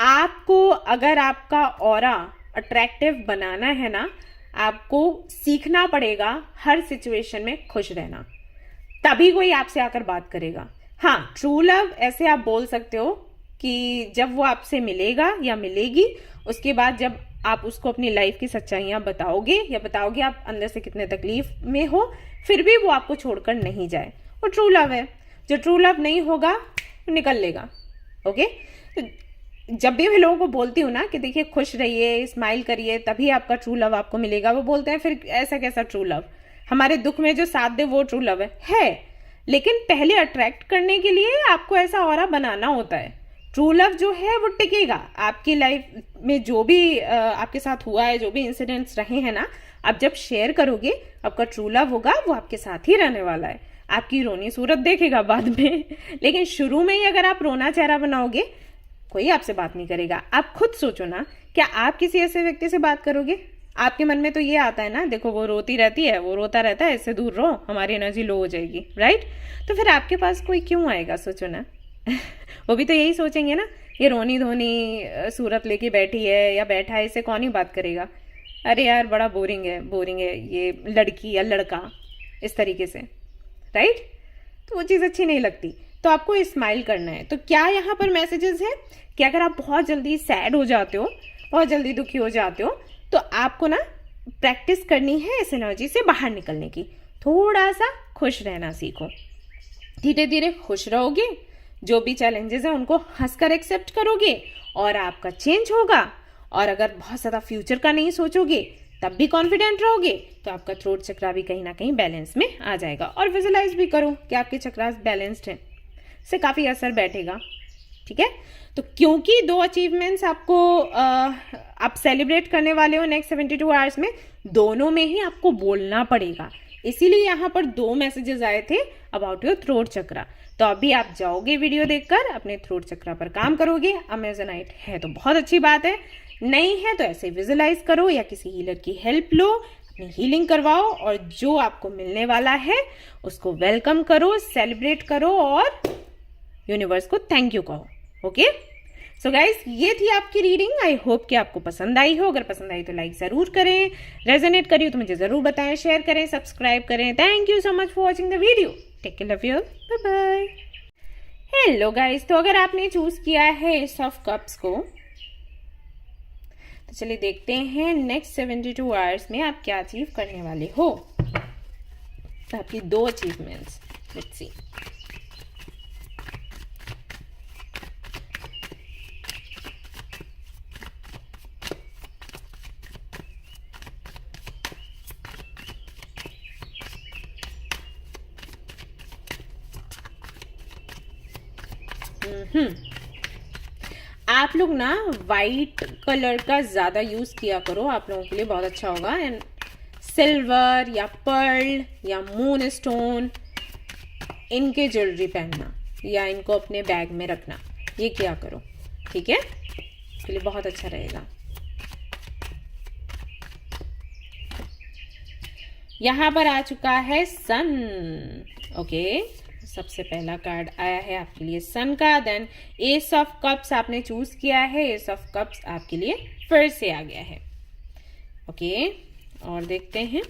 आपको अगर आपका ऑरा अट्रैक्टिव बनाना है ना, आपको सीखना पड़ेगा हर सिचुएशन में खुश रहना, तभी कोई आपसे आकर बात करेगा। हाँ, ट्रू लव ऐसे आप बोल सकते हो कि जब वो आपसे मिलेगा या मिलेगी, उसके बाद जब आप उसको अपनी लाइफ की सच्चाइयां बताओगे या बताओगे आप अंदर से कितने तकलीफ में हो, फिर भी वो आपको छोड़कर नहीं जाए, वो ट्रू लव है। जो ट्रू लव नहीं होगा वो निकल लेगा। ओके, तो जब भी मैं लोगों को बोलती हूँ ना कि देखिए खुश रहिए, स्माइल करिए, तभी आपका ट्रू लव आपको मिलेगा, वो बोलते हैं फिर ऐसा कैसा ट्रू लव, हमारे दुख में जो साथ दे वो ट्रू लव है। लेकिन पहले अट्रैक्ट करने के लिए आपको ऐसा ऑरा बनाना होता है। ट्रू लव जो है वो टिकेगा। आपकी लाइफ में जो भी आपके साथ हुआ है, जो भी इंसिडेंट्स रहे हैं ना, आप जब शेयर करोगे, आपका ट्रू लव होगा वो आपके साथ ही रहने वाला है। आपकी रोनी सूरत देखेगा बाद में, लेकिन शुरू में ही अगर आप रोना चेहरा बनाओगे, कोई आपसे बात नहीं करेगा। आप खुद सोचो ना, क्या आप किसी ऐसे व्यक्ति से बात करोगे? आपके मन में तो ये आता है ना, देखो वो रोती रहती है, वो रोता रहता है, इससे दूर रहो, हमारी एनर्जी लो हो जाएगी, राइट? तो फिर आपके पास कोई क्यों आएगा, सोचो ना। वो भी तो यही सोचेंगे ना, ये रोनी धोनी सूरत लेके बैठी है या बैठा है, इससे कौन ही बात करेगा, अरे यार बड़ा बोरिंग है ये लड़की या लड़का, इस तरीके से, राइट? तो वो चीज़ अच्छी नहीं लगती। तो आपको स्माइल करना है। तो क्या यहाँ पर मैसेजेस है कि अगर आप बहुत जल्दी सैड हो जाते हो, बहुत जल्दी दुखी हो जाते हो, तो आपको ना प्रैक्टिस करनी है इस एनर्जी से बाहर निकलने की। थोड़ा सा खुश रहना सीखो, धीरे धीरे खुश रहोगे, जो भी चैलेंजेस हैं उनको हंसकर एक्सेप्ट करोगे और आपका चेंज होगा। और अगर बहुत ज़्यादा फ्यूचर का नहीं सोचोगे, तब भी कॉन्फिडेंट रहोगे, तो आपका थ्रोट चक्रा भी कहीं ना कहीं बैलेंस में आ जाएगा। और विजुलाइज भी करो कि आपके चक्रास बैलेंस्ड हैं, से काफ़ी असर बैठेगा। ठीक है, तो क्योंकि 2 अचीवमेंट्स आपको आप सेलिब्रेट करने वाले हो नेक्स्ट 72 आवर्स में, दोनों में ही आपको बोलना पड़ेगा, इसीलिए यहाँ पर 2 मैसेजेस आए थे अबाउट योर थ्रोट चक्रा। तो अभी आप जाओगे वीडियो देखकर अपने थ्रोट चक्रा पर काम करोगे। अमेजोनाइट है तो बहुत अच्छी बात है, नहीं है तो ऐसे विजुलाइज करो या किसी हीलर की हेल्प लो, अपनी हीलिंग करवाओ और जो आपको मिलने वाला है उसको वेलकम करो, सेलिब्रेट करो और यूनिवर्स को थैंक यू कहो। ओके, सो गाइस, ये थी आपकी रीडिंग। आई होप कि आपको पसंद आई हो। अगर पसंद आई तो लाइक जरूर करें, रेजोनेट करी हो तो मुझे जरूर बताएं, शेयर करें, सब्सक्राइब करें। Thank you so much for watching the video. Take care, love you, bye bye. Hello guys, तो अगर आपने चूज किया है एस ऑफ कप्स को, तो चलिए देखते हैं नेक्स्ट 72 आवर्स में आप क्या अचीव करने वाले हो। आपकी 2 अचीवमेंट्स, लेट्स सी। आप लोग ना वाइट कलर का ज्यादा यूज किया करो, आप लोगों के लिए बहुत अच्छा होगा। एंड सिल्वर या पर्ल या मून स्टोन, इनके ज्वेलरी पहनना या इनको अपने बैग में रखना, ये किया करो, ठीक है? इसके लिए बहुत अच्छा रहेगा। यहां पर आ चुका है सन। ओके, सबसे पहला कार्ड आया है आपके लिए सन का। देन एस ऑफ कप्स आपने चूज किया है, एस ऑफ कप्स आपके लिए फिर से आ गया है। ओके, और देखते हैं।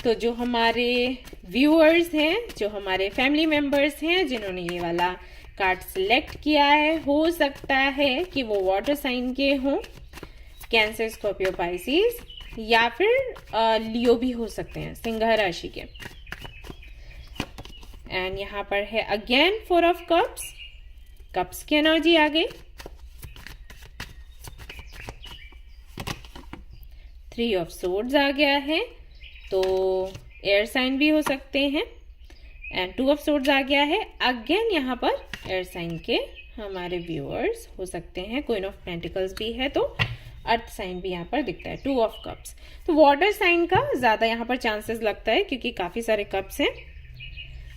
तो जो हमारे व्यूअर्स हैं, जो हमारे फैमिली मेंबर्स हैं, जिन्होंने ये वाला कार्ड सिलेक्ट किया है, हो सकता है कि वो वाटर साइन के हों, कैंसर, स्कॉर्पियो, पाइसिस, या फिर लियो भी हो सकते हैं, सिंह राशि के। एंड यहाँ पर है अगेन 4 ऑफ कप्स, कप्स की एनर्जी आ गई। 3 ऑफ सोर्ड्स आ गया है, तो एयर साइन भी हो सकते हैं। एंड 2 ऑफ सोर्ड्स आ गया है, अगेन यहाँ पर एयर साइन के हमारे व्यूअर्स हो सकते हैं। क्वीन ऑफ पेंटिकल्स भी है, तो अर्थ साइन भी यहाँ पर दिखता है। 2 ऑफ कप्स, तो वाटर साइन का ज्यादा यहाँ पर चांसेस लगता है क्योंकि काफी सारे कप्स हैं।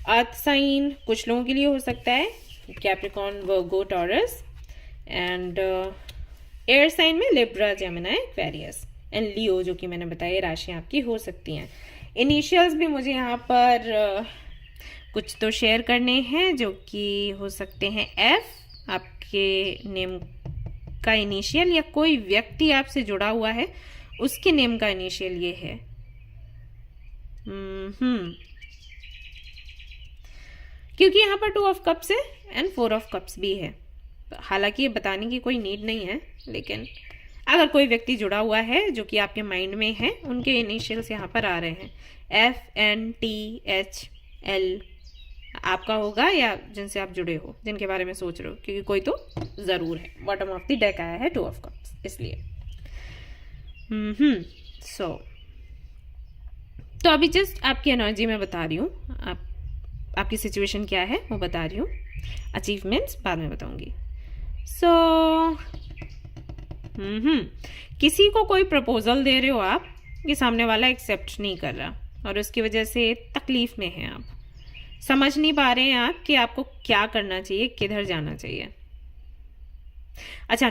अर्थ साइन कुछ लोगों के लिए हो सकता है, Capricorn, Virgo, Taurus. And air sign में Libra, Gemini, Aquarius and Leo, जो कि मैंने बताया राशियां आपकी हो सकती हैं। इनिशियल्स भी मुझे यहाँ पर कुछ तो शेयर करने हैं, जो कि हो सकते हैं एफ, आपके नेम का इनिशियल, या कोई व्यक्ति आपसे जुड़ा हुआ है उसके नेम का इनिशियल ये है। क्योंकि यहाँ पर 2 ऑफ कप्स है एंड 4 ऑफ कप्स भी है। हालांकि ये बताने की कोई नीड नहीं है, लेकिन अगर कोई व्यक्ति जुड़ा हुआ है जो कि आपके माइंड में है, उनके इनिशियल्स यहाँ पर आ रहे हैं, FNTHL आपका होगा, या जिनसे आप जुड़े हो, जिनके बारे में सोच रहे हो, क्योंकि कोई तो ज़रूर है। बॉटम ऑफ द डेक आया है 2 ऑफ कप्स, इसलिए सो तो अभी जस्ट आपकी एनर्जी में बता रही हूँ, आपकी सिचुएशन क्या है वो बता रही हूँ, अचीवमेंट्स बाद में बताऊंगी। सो किसी को कोई प्रपोजल दे रहे हो आप, ये सामने वाला एक्सेप्ट नहीं कर रहा और उसकी वजह से तकलीफ में हैं आप, समझ नहीं पा रहे हैं आप कि आपको क्या करना चाहिए, किधर जाना चाहिए। अच्छा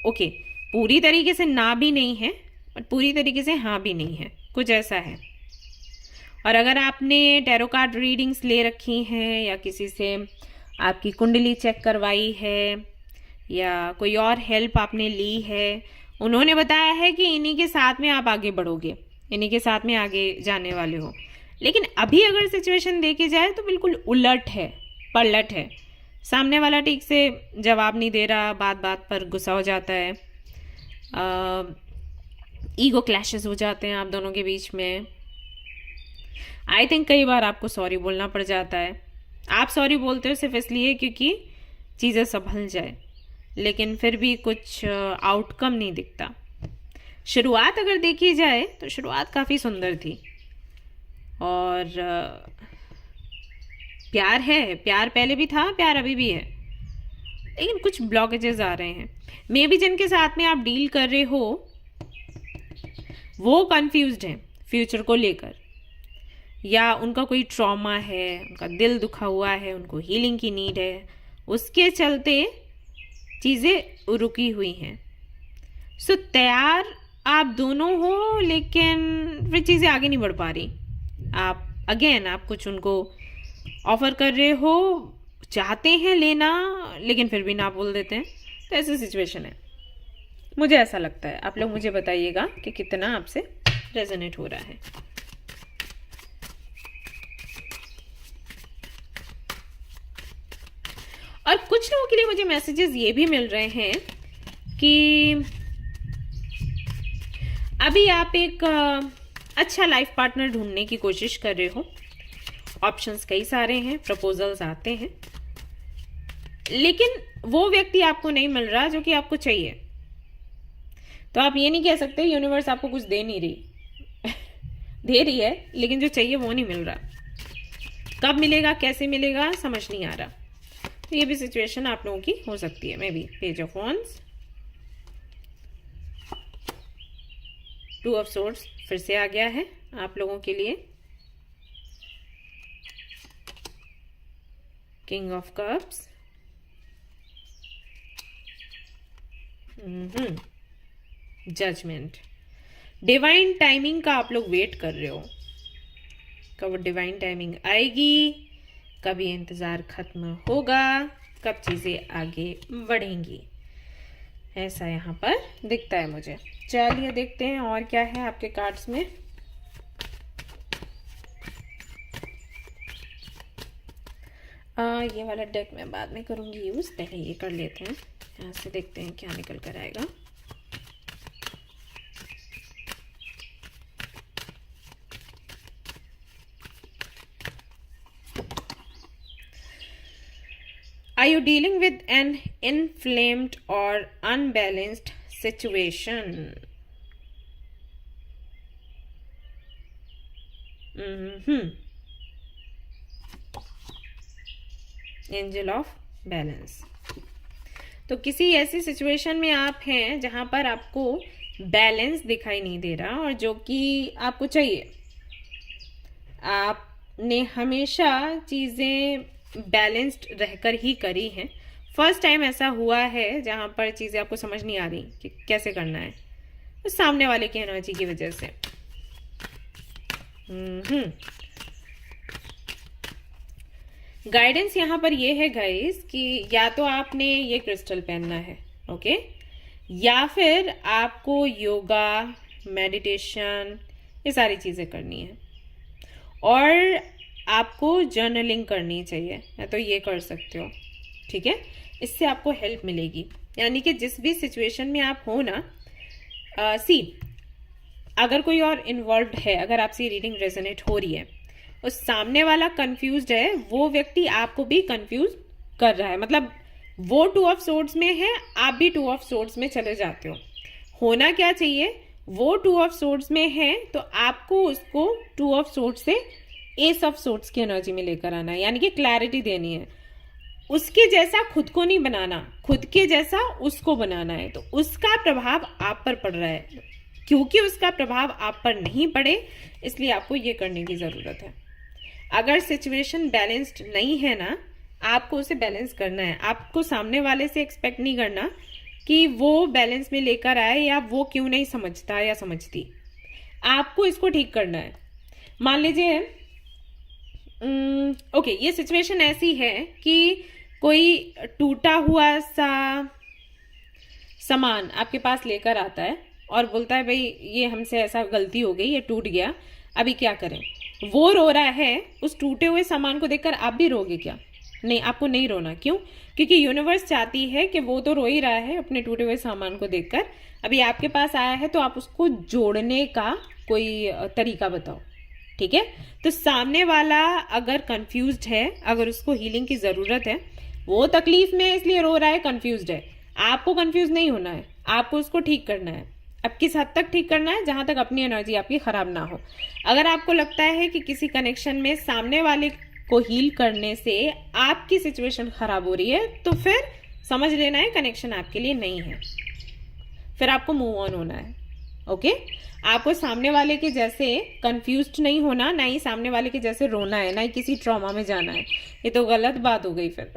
ओके, पूरी तरीके से ना भी नहीं है और पूरी तरीके से हाँ भी नहीं है, कुछ ऐसा है। और अगर आपने टैरो कार्ड रीडिंग्स ले रखी हैं या किसी से आपकी कुंडली चेक करवाई है या कोई और हेल्प आपने ली है, उन्होंने बताया है कि इन्हीं के साथ में आप आगे बढ़ोगे, इन्हीं के साथ में आगे जाने वाले हो, लेकिन अभी अगर सिचुएशन देखी जाए तो बिल्कुल उलट है, पलट है। सामने वाला ठीक से जवाब नहीं दे रहा, बात बात पर गुस्सा हो जाता है, ईगो क्लैशेस हो जाते हैं आप दोनों के बीच में। आई थिंक कई बार आपको सॉरी बोलना पड़ जाता है। आप सॉरी बोलते हो सिर्फ इसलिए क्योंकि चीज़ें संभल जाए, लेकिन फिर भी कुछ आउटकम नहीं दिखता। शुरुआत अगर देखी जाए तो शुरुआत काफ़ी सुंदर थी और प्यार है, प्यार पहले भी था, प्यार अभी भी है, लेकिन कुछ ब्लॉकेजेस आ रहे हैं। मे बी जिनके साथ में आप डील कर रहे हो वो कंफ्यूज्ड हैं फ्यूचर को लेकर, या उनका कोई ट्रॉमा है, उनका दिल दुखा हुआ है, उनको हीलिंग की नीड है, उसके चलते चीज़ें रुकी हुई हैं। सो तैयार आप दोनों हो, लेकिन फिर चीज़ें आगे नहीं बढ़ पा रही। आप कुछ उनको ऑफर कर रहे हो, चाहते हैं लेना, लेकिन फिर भी ना बोल देते हैं। तो ऐसी सिचुएशन है, मुझे ऐसा लगता है। आप लोग मुझे बताइएगा कि कितना आपसे रेजोनेट हो रहा है। और कुछ लोगों के लिए मुझे मैसेजेस ये भी मिल रहे हैं कि अभी आप एक अच्छा लाइफ पार्टनर ढूंढने की कोशिश कर रहे हो, ऑप्शंस कई सारे हैं, प्रपोजल्स आते हैं, लेकिन वो व्यक्ति आपको नहीं मिल रहा जो कि आपको चाहिए। तो आप ये नहीं कह सकते यूनिवर्स आपको कुछ दे नहीं रही दे रही है, लेकिन जो चाहिए वो नहीं मिल रहा। कब मिलेगा, कैसे मिलेगा, समझ नहीं आ रहा। तो ये भी सिचुएशन आप लोगों की हो सकती है। Maybe page of wands, 2 of swords फिर से आ गया है आप लोगों के लिए, king of cups, judgement. Divine timing का आप लोग वेट कर रहे हो, कब डिवाइन टाइमिंग आएगी, कब ये इंतज़ार खत्म होगा, कब चीज़ें आगे बढ़ेंगी, ऐसा यहाँ पर दिखता है मुझे। चलिए देखते हैं और क्या है आपके कार्ड्स में। ये वाला डेक मैं बाद में करूँगी यूज़, पहले ये कर लेते हैं। यहाँ से देखते हैं क्या निकल कर आएगा। Are you dealing with an inflamed or unbalanced situation? Angel of balance. तो किसी ऐसी सिचुएशन में आप हैं जहां पर आपको बैलेंस दिखाई नहीं दे रहा और जो कि आपको चाहिए। आपने हमेशा चीज़ें बैलेंस्ड रहकर ही करी हैं। फर्स्ट टाइम ऐसा हुआ है जहां पर चीज़ें आपको समझ नहीं आ रही कि कैसे करना है, तो सामने वाले की एनर्जी की वजह से। गाइडेंस यहाँ पर ये है गाइस कि या तो आपने ये क्रिस्टल पहनना है, ओके, या फिर आपको योगा, मेडिटेशन, ये सारी चीज़ें करनी है और आपको जर्नलिंग करनी चाहिए, या तो ये कर सकते हो। ठीक है, इससे आपको हेल्प मिलेगी। यानी कि जिस भी सिचुएशन में आप हो ना, सी अगर कोई और इन्वॉल्व है, अगर आपसे रीडिंग रेजोनेट हो रही है, उस सामने वाला कंफ्यूज्ड है, वो व्यक्ति आपको भी कंफ्यूज कर रहा है, मतलब वो 2 ऑफ सोर्ड्स में है, आप भी 2 ऑफ सोर्ड्स में चले जाते हो। होना क्या चाहिए, वो 2 ऑफ सोर्ड्स में है तो आपको उसको 2 ऑफ सोर्ड्स से एस ऑफ सोर्ड्स की एनर्जी में लेकर आना है, यानी कि क्लैरिटी देनी है। उसके जैसा खुद को नहीं बनाना, खुद के जैसा उसको बनाना है। तो उसका प्रभाव आप पर पड़ रहा है, क्योंकि उसका प्रभाव आप पर नहीं पड़े इसलिए आपको ये करने की जरूरत है। अगर सिचुएशन बैलेंस्ड नहीं है ना, आपको उसे बैलेंस करना है। आपको सामने वाले से एक्सपेक्ट नहीं करना कि वो बैलेंस में लेकर आए, या वो क्यों नहीं समझता या समझती। आपको इसको ठीक करना है। मान लीजिए ओके, ये सिचुएशन ऐसी है कि कोई टूटा हुआ सा सामान आपके पास लेकर आता है और बोलता है भाई ये हमसे ऐसा गलती हो गई, ये टूट गया, अभी क्या करें। वो रो रहा है, उस टूटे हुए सामान को देखकर आप भी रोगे क्या? नहीं, आपको नहीं रोना। क्यों? क्योंकि यूनिवर्स चाहती है कि वो तो रो ही रहा है अपने टूटे हुए सामान को देखकर, अभी आपके पास आया है तो आप उसको जोड़ने का कोई तरीका बताओ। ठीक है, तो सामने वाला अगर कंफ्यूज्ड है, अगर उसको हीलिंग की जरूरत है, वो तकलीफ में है इसलिए रो रहा है, कंफ्यूज्ड है, आपको कंफ्यूज नहीं होना है, आपको उसको ठीक करना है। अब किस हद तक ठीक करना है? जहां तक अपनी एनर्जी आपकी खराब ना हो। अगर आपको लगता है कि किसी कनेक्शन में सामने वाले को हील करने से आपकी सिचुएशन खराब हो रही है, तो फिर समझ लेना है कनेक्शन आपके लिए नहीं है, फिर आपको मूव ऑन होना है। ओके, आपको सामने वाले के जैसे कंफ्यूज्ड नहीं होना, ना ही सामने वाले के जैसे रोना है, ना ही किसी ट्रॉमा में जाना है। ये तो गलत बात हो गई फिर।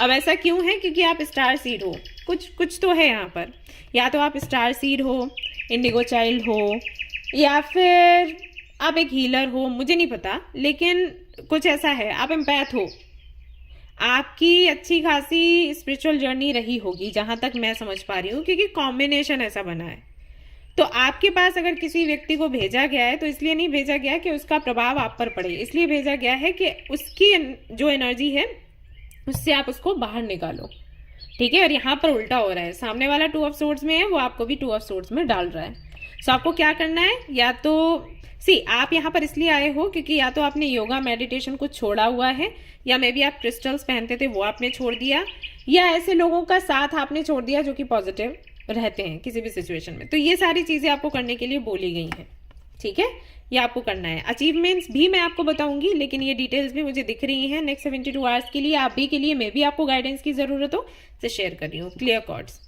अब ऐसा क्यों है? क्योंकि आप स्टार सीड हो, कुछ तो है यहाँ पर। या तो आप स्टार सीड हो, इंडिगो चाइल्ड हो, या फिर आप एक हीलर हो, मुझे नहीं पता, लेकिन कुछ ऐसा है। आप एम्पैथ हो, आपकी अच्छी खासी स्पिरिचुअल जर्नी रही होगी जहां तक मैं समझ पा रही हूँ, क्योंकि कॉम्बिनेशन ऐसा बना है। तो आपके पास अगर किसी व्यक्ति को भेजा गया है तो इसलिए नहीं भेजा गया कि उसका प्रभाव आप पर पड़े, इसलिए भेजा गया है कि उसकी जो एनर्जी है उससे आप उसको बाहर निकालो। ठीक है, और यहाँ पर उल्टा हो रहा है, सामने वाला 2 ऑफ सोर्ड्स में है, वो आपको भी 2 ऑफ सोर्ड्स में डाल रहा है। सो आपको क्या करना है? या तो आप यहाँ पर इसलिए आए हो क्योंकि या तो आपने योगा मेडिटेशन को छोड़ा हुआ है, या मे बी आप क्रिस्टल्स पहनते थे वो आपने छोड़ दिया, या ऐसे लोगों का साथ आपने छोड़ दिया जो कि पॉजिटिव रहते हैं किसी भी सिचुएशन में। तो ये सारी चीजें आपको करने के लिए बोली गई हैं। ठीक है, ये आपको करना है। अचीवमेंट्स भी मैं आपको बताऊंगी, लेकिन ये डिटेल्स भी मुझे दिख रही हैं नेक्स्ट 72 आवर्स के लिए। आप भी के लिए, मैं भी आपको गाइडेंस की जरूरत हो तो शेयर कर रही हूँ। Clear cards,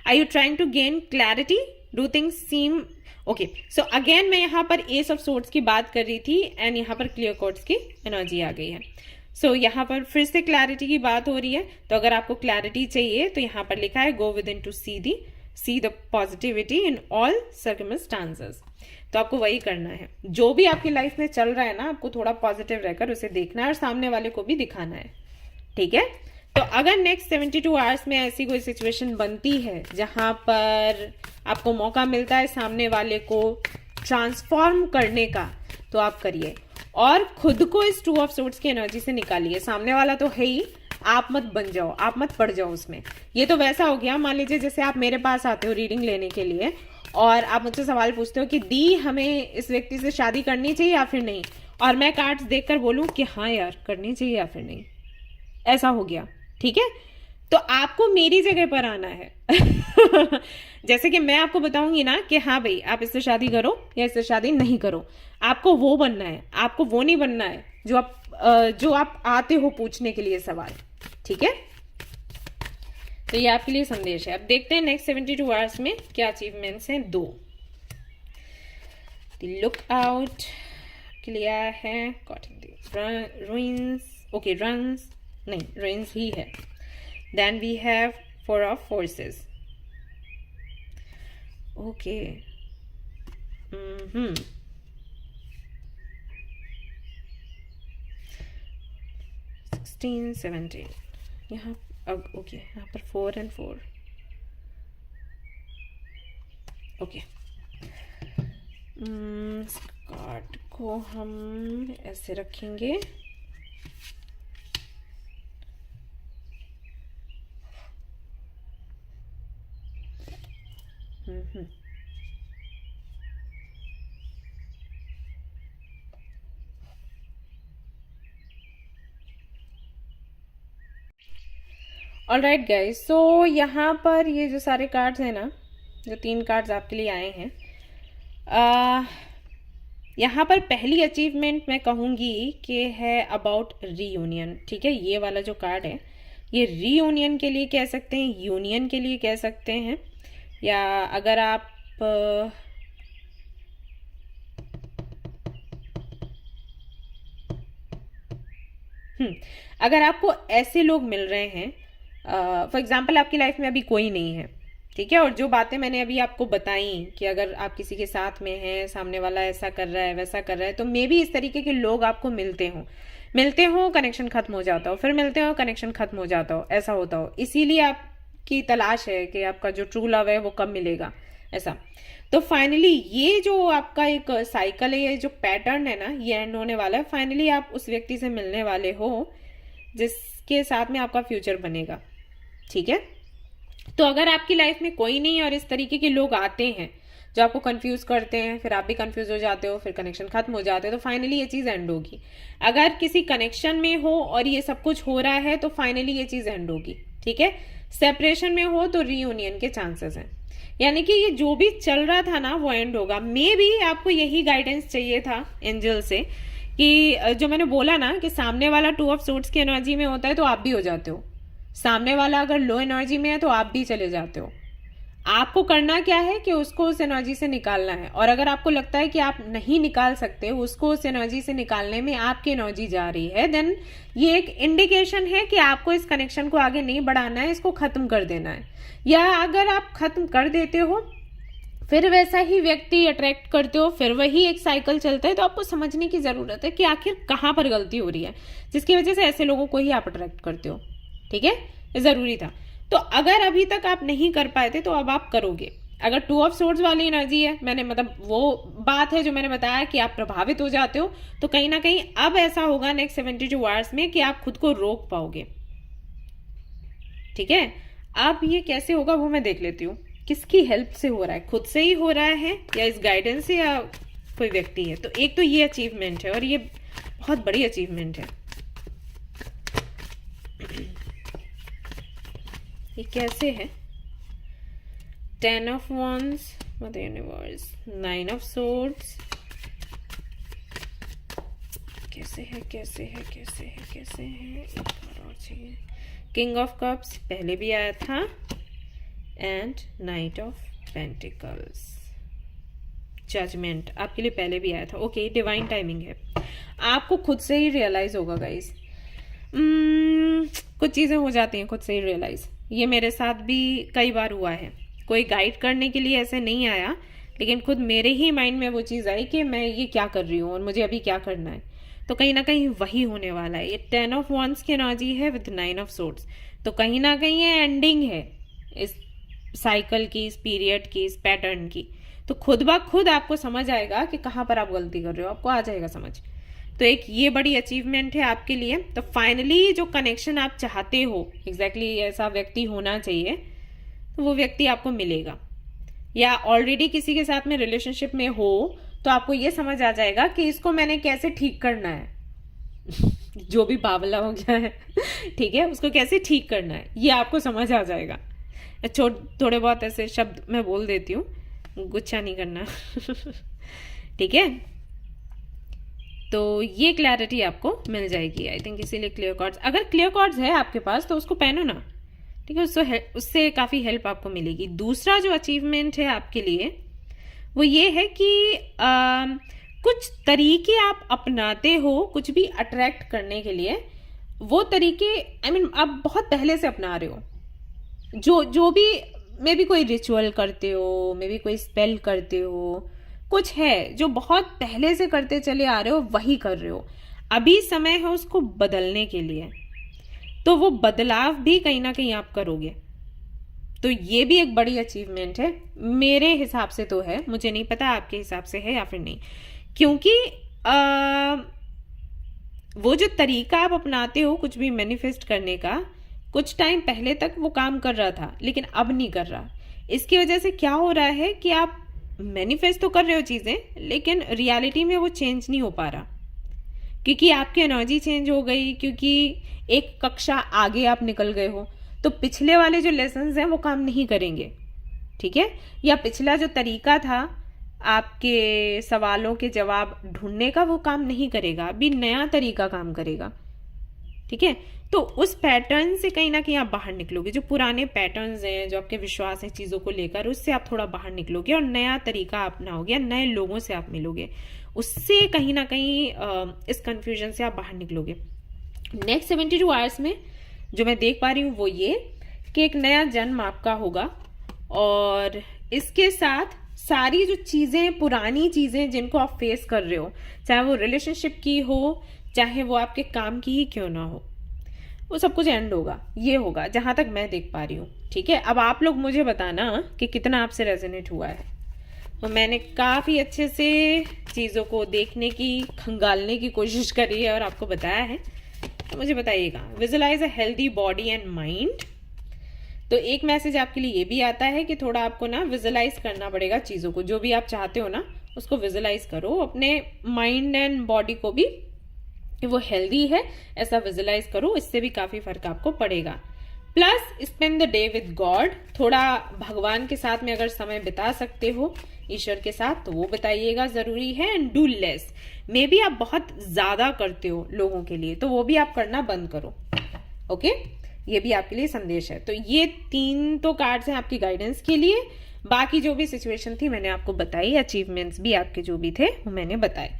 are you trying to gain clarity? Do things seem okay? So again मैं यहाँ पर एस ऑफ सोर्ड्स की बात कर रही थी एंड यहाँ पर क्लियर कॉर्ड्स की एनर्जी आ गई है। सो यहाँ पर फिर से क्लैरिटी की बात हो रही है। तो अगर आपको क्लैरिटी चाहिए तो यहाँ पर लिखा है go within to see the positivity in all circumstances. तो आपको वही करना है। जो भी आपकी लाइफ में चल रहा है ना, आपको थोड़ा पॉजिटिव रहकर उसे देखना है और सामने वाले को भी दिखाना है। ठीक है, तो अगर नेक्स्ट 72 आवर्स में ऐसी कोई सिचुएशन बनती है जहां पर आपको मौका मिलता है सामने वाले को ट्रांसफॉर्म करने का, तो आप करिए और खुद को इस 2 ऑफ सोर्ड्स की एनर्जी से निकालिए। सामने वाला तो है ही, आप मत बन जाओ, आप मत पड़ जाओ उसमें। ये तो वैसा हो गया, मान लीजिए जैसे आप मेरे पास आते हो रीडिंग लेने के लिए और आप मुझसे सवाल पूछते हो कि दी हमें इस व्यक्ति से शादी करनी चाहिए या फिर नहीं, और मैं कार्ड्स देखकर बोलूं कि हाँ यार करनी चाहिए या फिर नहीं, ऐसा हो गया। ठीक है, तो आपको मेरी जगह पर आना है। जैसे कि मैं आपको बताऊंगी ना कि हाँ भाई आप इससे शादी करो या इससे शादी नहीं करो, आपको वो बनना है, आपको वो नहीं बनना है जो आप आते हो पूछने के लिए सवाल। ठीक है, तो ये आपके लिए संदेश है। अब देखते हैं नेक्स्ट 72 आवर्स में क्या अचीवमेंट्स हैं। 2 लुक आउट क्लियर है, रुइंस, ओके रन्स नहीं, रुइंस ही है। Then we have 4 of forces. Okay, 16 17 यहाँ ओके, यहाँ पर 4 and 4। ओके, कार्ड को हम ऐसे रखेंगे ऑलराइट गाइस, सो यहाँ पर ये जो सारे कार्ड्स हैं ना, जो 3 कार्ड्स आपके लिए आए हैं, यहाँ पर पहली अचीवमेंट मैं कहूँगी कि है अबाउट रीयूनियन। ठीक है, ये वाला जो कार्ड है ये रीयूनियन के लिए कह सकते हैं, यूनियन के लिए कह सकते हैं, या अगर आप अगर आपको ऐसे लोग मिल रहे हैं, फॉर एग्जाम्पल आपकी लाइफ में अभी कोई नहीं है, ठीक है, और जो बातें मैंने अभी आपको बताई कि अगर आप किसी के साथ में हैं, सामने वाला ऐसा कर रहा है वैसा कर रहा है, तो मे भी इस तरीके के लोग आपको मिलते हो कनेक्शन खत्म हो जाता हो, फिर मिलते हो कनेक्शन खत्म हो जाता हो, ऐसा होता हो, इसीलिए आपकी तलाश है कि आपका जो ट्रू लव है वो कब मिलेगा, ऐसा। तो फाइनली ये जो आपका एक साइकिल है, ये जो पैटर्न है ना, ये एंड होने वाला है। फाइनली आप उस व्यक्ति से मिलने वाले हो जिसके साथ में आपका फ्यूचर बनेगा। ठीक है, तो अगर आपकी लाइफ में कोई नहीं और इस तरीके के लोग आते हैं जो आपको कंफ्यूज करते हैं, फिर आप भी कंफ्यूज हो जाते हो, फिर कनेक्शन खत्म हो जाते हैं, तो फाइनली ये चीज एंड होगी। अगर किसी कनेक्शन में हो और ये सब कुछ हो रहा है तो फाइनली ये चीज एंड होगी। ठीक है, सेपरेशन में हो तो रीयूनियन के चांसेस हैं, यानी कि ये जो भी चल रहा था ना वो एंड होगा। मे भी आपको यही गाइडेंस चाहिए था एंजल से, कि जो मैंने बोला ना कि सामने वाला 2 ऑफ सोर्ड्स की एनर्जी में होता है तो आप भी हो जाते हो, सामने वाला अगर लो एनर्जी में है तो आप भी चले जाते हो। आपको करना क्या है कि उसको उस एनर्जी से निकालना है, और अगर आपको लगता है कि आप नहीं निकाल सकते, उसको उस एनर्जी से निकालने में आपकी एनर्जी जा रही है, देन ये एक इंडिकेशन है कि आपको इस कनेक्शन को आगे नहीं बढ़ाना है, इसको खत्म कर देना है। या अगर आप खत्म कर देते हो, फिर वैसा ही व्यक्ति अट्रैक्ट करते हो, फिर वही एक साइकिल चलता है, तो आपको समझने की जरूरत है कि आखिर कहाँ पर गलती हो रही है जिसकी वजह से ऐसे लोगों को ही आप अट्रैक्ट करते हो। ठीक है, ये जरूरी था। तो अगर अभी तक आप नहीं कर पाए थे तो अब आप करोगे। अगर 2 ऑफ सोर्ड्स वाली एनर्जी है, मैंने मतलब वो बात है जो मैंने बताया कि आप प्रभावित हो जाते हो, तो कहीं ना कहीं अब ऐसा होगा नेक्स्ट 72 आवर्स में कि आप खुद को रोक पाओगे। ठीक है, अब ये कैसे होगा वो मैं देख लेती हूँ, किसकी हेल्प से हो रहा है, खुद से ही हो रहा है या इस गाइडेंस से, या कोई व्यक्ति है। तो एक तो ये अचीवमेंट है और ये बहुत बड़ी अचीवमेंट है। ये कैसे है? 10 of wands, mother universe, 9 of swords, कैसे है कैसे है कैसे है कैसे है, एक और चाहिए। किंग ऑफ कप्स पहले भी आया था, and knight of pentacles, judgement आपके लिए पहले भी आया था। ओके, डिवाइन टाइमिंग है, आपको खुद से ही रियलाइज होगा गाइस। कुछ चीजें हो जाती हैं खुद से ही रियलाइज, ये मेरे साथ भी कई बार हुआ है। कोई गाइड करने के लिए ऐसे नहीं आया, लेकिन खुद मेरे ही माइंड में वो चीज़ आई कि मैं ये क्या कर रही हूँ और मुझे अभी क्या करना है। तो कहीं ना कहीं वही होने वाला है। ये 10 ऑफ wands की एनर्जी है विद 9 ऑफ swords, तो कहीं ना कहीं ये एंडिंग है इस साइकिल की, इस पीरियड की, इस पैटर्न की। तो खुद ब खुद आपको समझ आएगा कि कहाँ पर आप गलती कर रहे हो, आपको आ जाएगा समझ। तो एक ये बड़ी अचीवमेंट है आपके लिए। तो फाइनली जो कनेक्शन आप चाहते हो, एग्जैक्टली ऐसा व्यक्ति होना चाहिए, तो वो व्यक्ति आपको मिलेगा। या ऑलरेडी किसी के साथ में रिलेशनशिप में हो तो आपको ये समझ आ जाएगा कि इसको मैंने कैसे ठीक करना है जो भी बावला हो गया है ठीक है, उसको कैसे ठीक करना है ये आपको समझ आ जाएगा। थोड़े बहुत ऐसे शब्द मैं बोल देती हूँ, गुस्सा नहीं करना ठीक है। तो ये क्लैरिटी आपको मिल जाएगी आई थिंक, इसीलिए क्लियर कॉर्ड्स, अगर क्लियर कॉर्ड्स है आपके पास तो उसको पहनो ना, ठीक है, उससे काफ़ी हेल्प आपको मिलेगी। दूसरा जो अचीवमेंट है आपके लिए वो ये है कि कुछ तरीके आप अपनाते हो कुछ भी अट्रैक्ट करने के लिए, वो तरीके आप बहुत पहले से अपना रहे हो। जो भी मे भी कोई रिचुअल करते हो, मे भी कोई स्पेल करते हो, कुछ है जो बहुत पहले से करते चले आ रहे हो, वही कर रहे हो। अभी समय है उसको बदलने के लिए, तो वो बदलाव भी कहीं ना कहीं आप करोगे। तो ये भी एक बड़ी अचीवमेंट है मेरे हिसाब से, तो है, मुझे नहीं पता आपके हिसाब से है या फिर नहीं, क्योंकि वो जो तरीका आप अपनाते हो कुछ भी मैनिफेस्ट करने का, कुछ टाइम पहले तक वो काम कर रहा था लेकिन अब नहीं कर रहा। इसकी वजह से क्या हो रहा है कि आप मैनिफेस्ट तो कर रहे हो चीज़ें, लेकिन रियलिटी में वो चेंज नहीं हो पा रहा, क्योंकि आपकी एनर्जी चेंज हो गई, क्योंकि एक कक्षा आगे आप निकल गए हो। तो पिछले वाले जो लेसन्स हैं वो काम नहीं करेंगे, ठीक है, या पिछला जो तरीका था आपके सवालों के जवाब ढूंढने का वो काम नहीं करेगा, अभी नया तरीका काम करेगा, ठीक है। तो उस पैटर्न से कहीं ना कहीं आप बाहर निकलोगे, जो पुराने पैटर्न्स हैं, जो आपके विश्वास हैं चीज़ों को लेकर, उससे आप थोड़ा बाहर निकलोगे और नया तरीका अपनाओगे, नए लोगों से आप मिलोगे, उससे कहीं ना कहीं इस कंफ्यूजन से आप बाहर निकलोगे। नेक्स्ट 72 आवर्स में जो मैं देख पा रही हूँ वो ये कि एक नया जन्म आपका होगा, और इसके साथ सारी जो चीज़ें, पुरानी चीज़ें जिनको आप फेस कर रहे हो, चाहे वो रिलेशनशिप की हो, चाहे वो आपके काम की ही क्यों ना हो, वो सब कुछ एंड होगा, ये होगा जहां तक मैं देख पा रही हूँ, ठीक है। अब आप लोग मुझे बताना कि कितना आपसे रेजोनेट हुआ है। तो मैंने काफ़ी अच्छे से चीज़ों को देखने की, खंगालने की कोशिश करी है और आपको बताया है, तो मुझे बताइएगा। Visualise a healthy body and mind. तो एक मैसेज आपके लिए ये भी आता है कि थोड़ा आपको ना विजुलाइज करना पड़ेगा चीज़ों को, जो भी आप चाहते हो ना उसको विजुलाइज करो, अपने माइंड एंड बॉडी को भी कि वो हेल्दी है ऐसा विजुलाइज करो, इससे भी काफी फर्क आपको पड़ेगा। Plus spend the day with God, थोड़ा भगवान के साथ में अगर समय बिता सकते हो, ईश्वर के साथ, तो वो बताइएगा, जरूरी है। And do less, may be आप बहुत ज्यादा करते हो लोगों के लिए, तो वो भी आप करना बंद करो, ओके। ये भी आपके लिए संदेश है। तो ये 3 तो कार्ड्स हैं आपकी गाइडेंस के लिए, बाकी जो भी सिचुएशन थी मैंने आपको बताई, अचीवमेंट्स भी आपके जो भी थे वो मैंने बताए।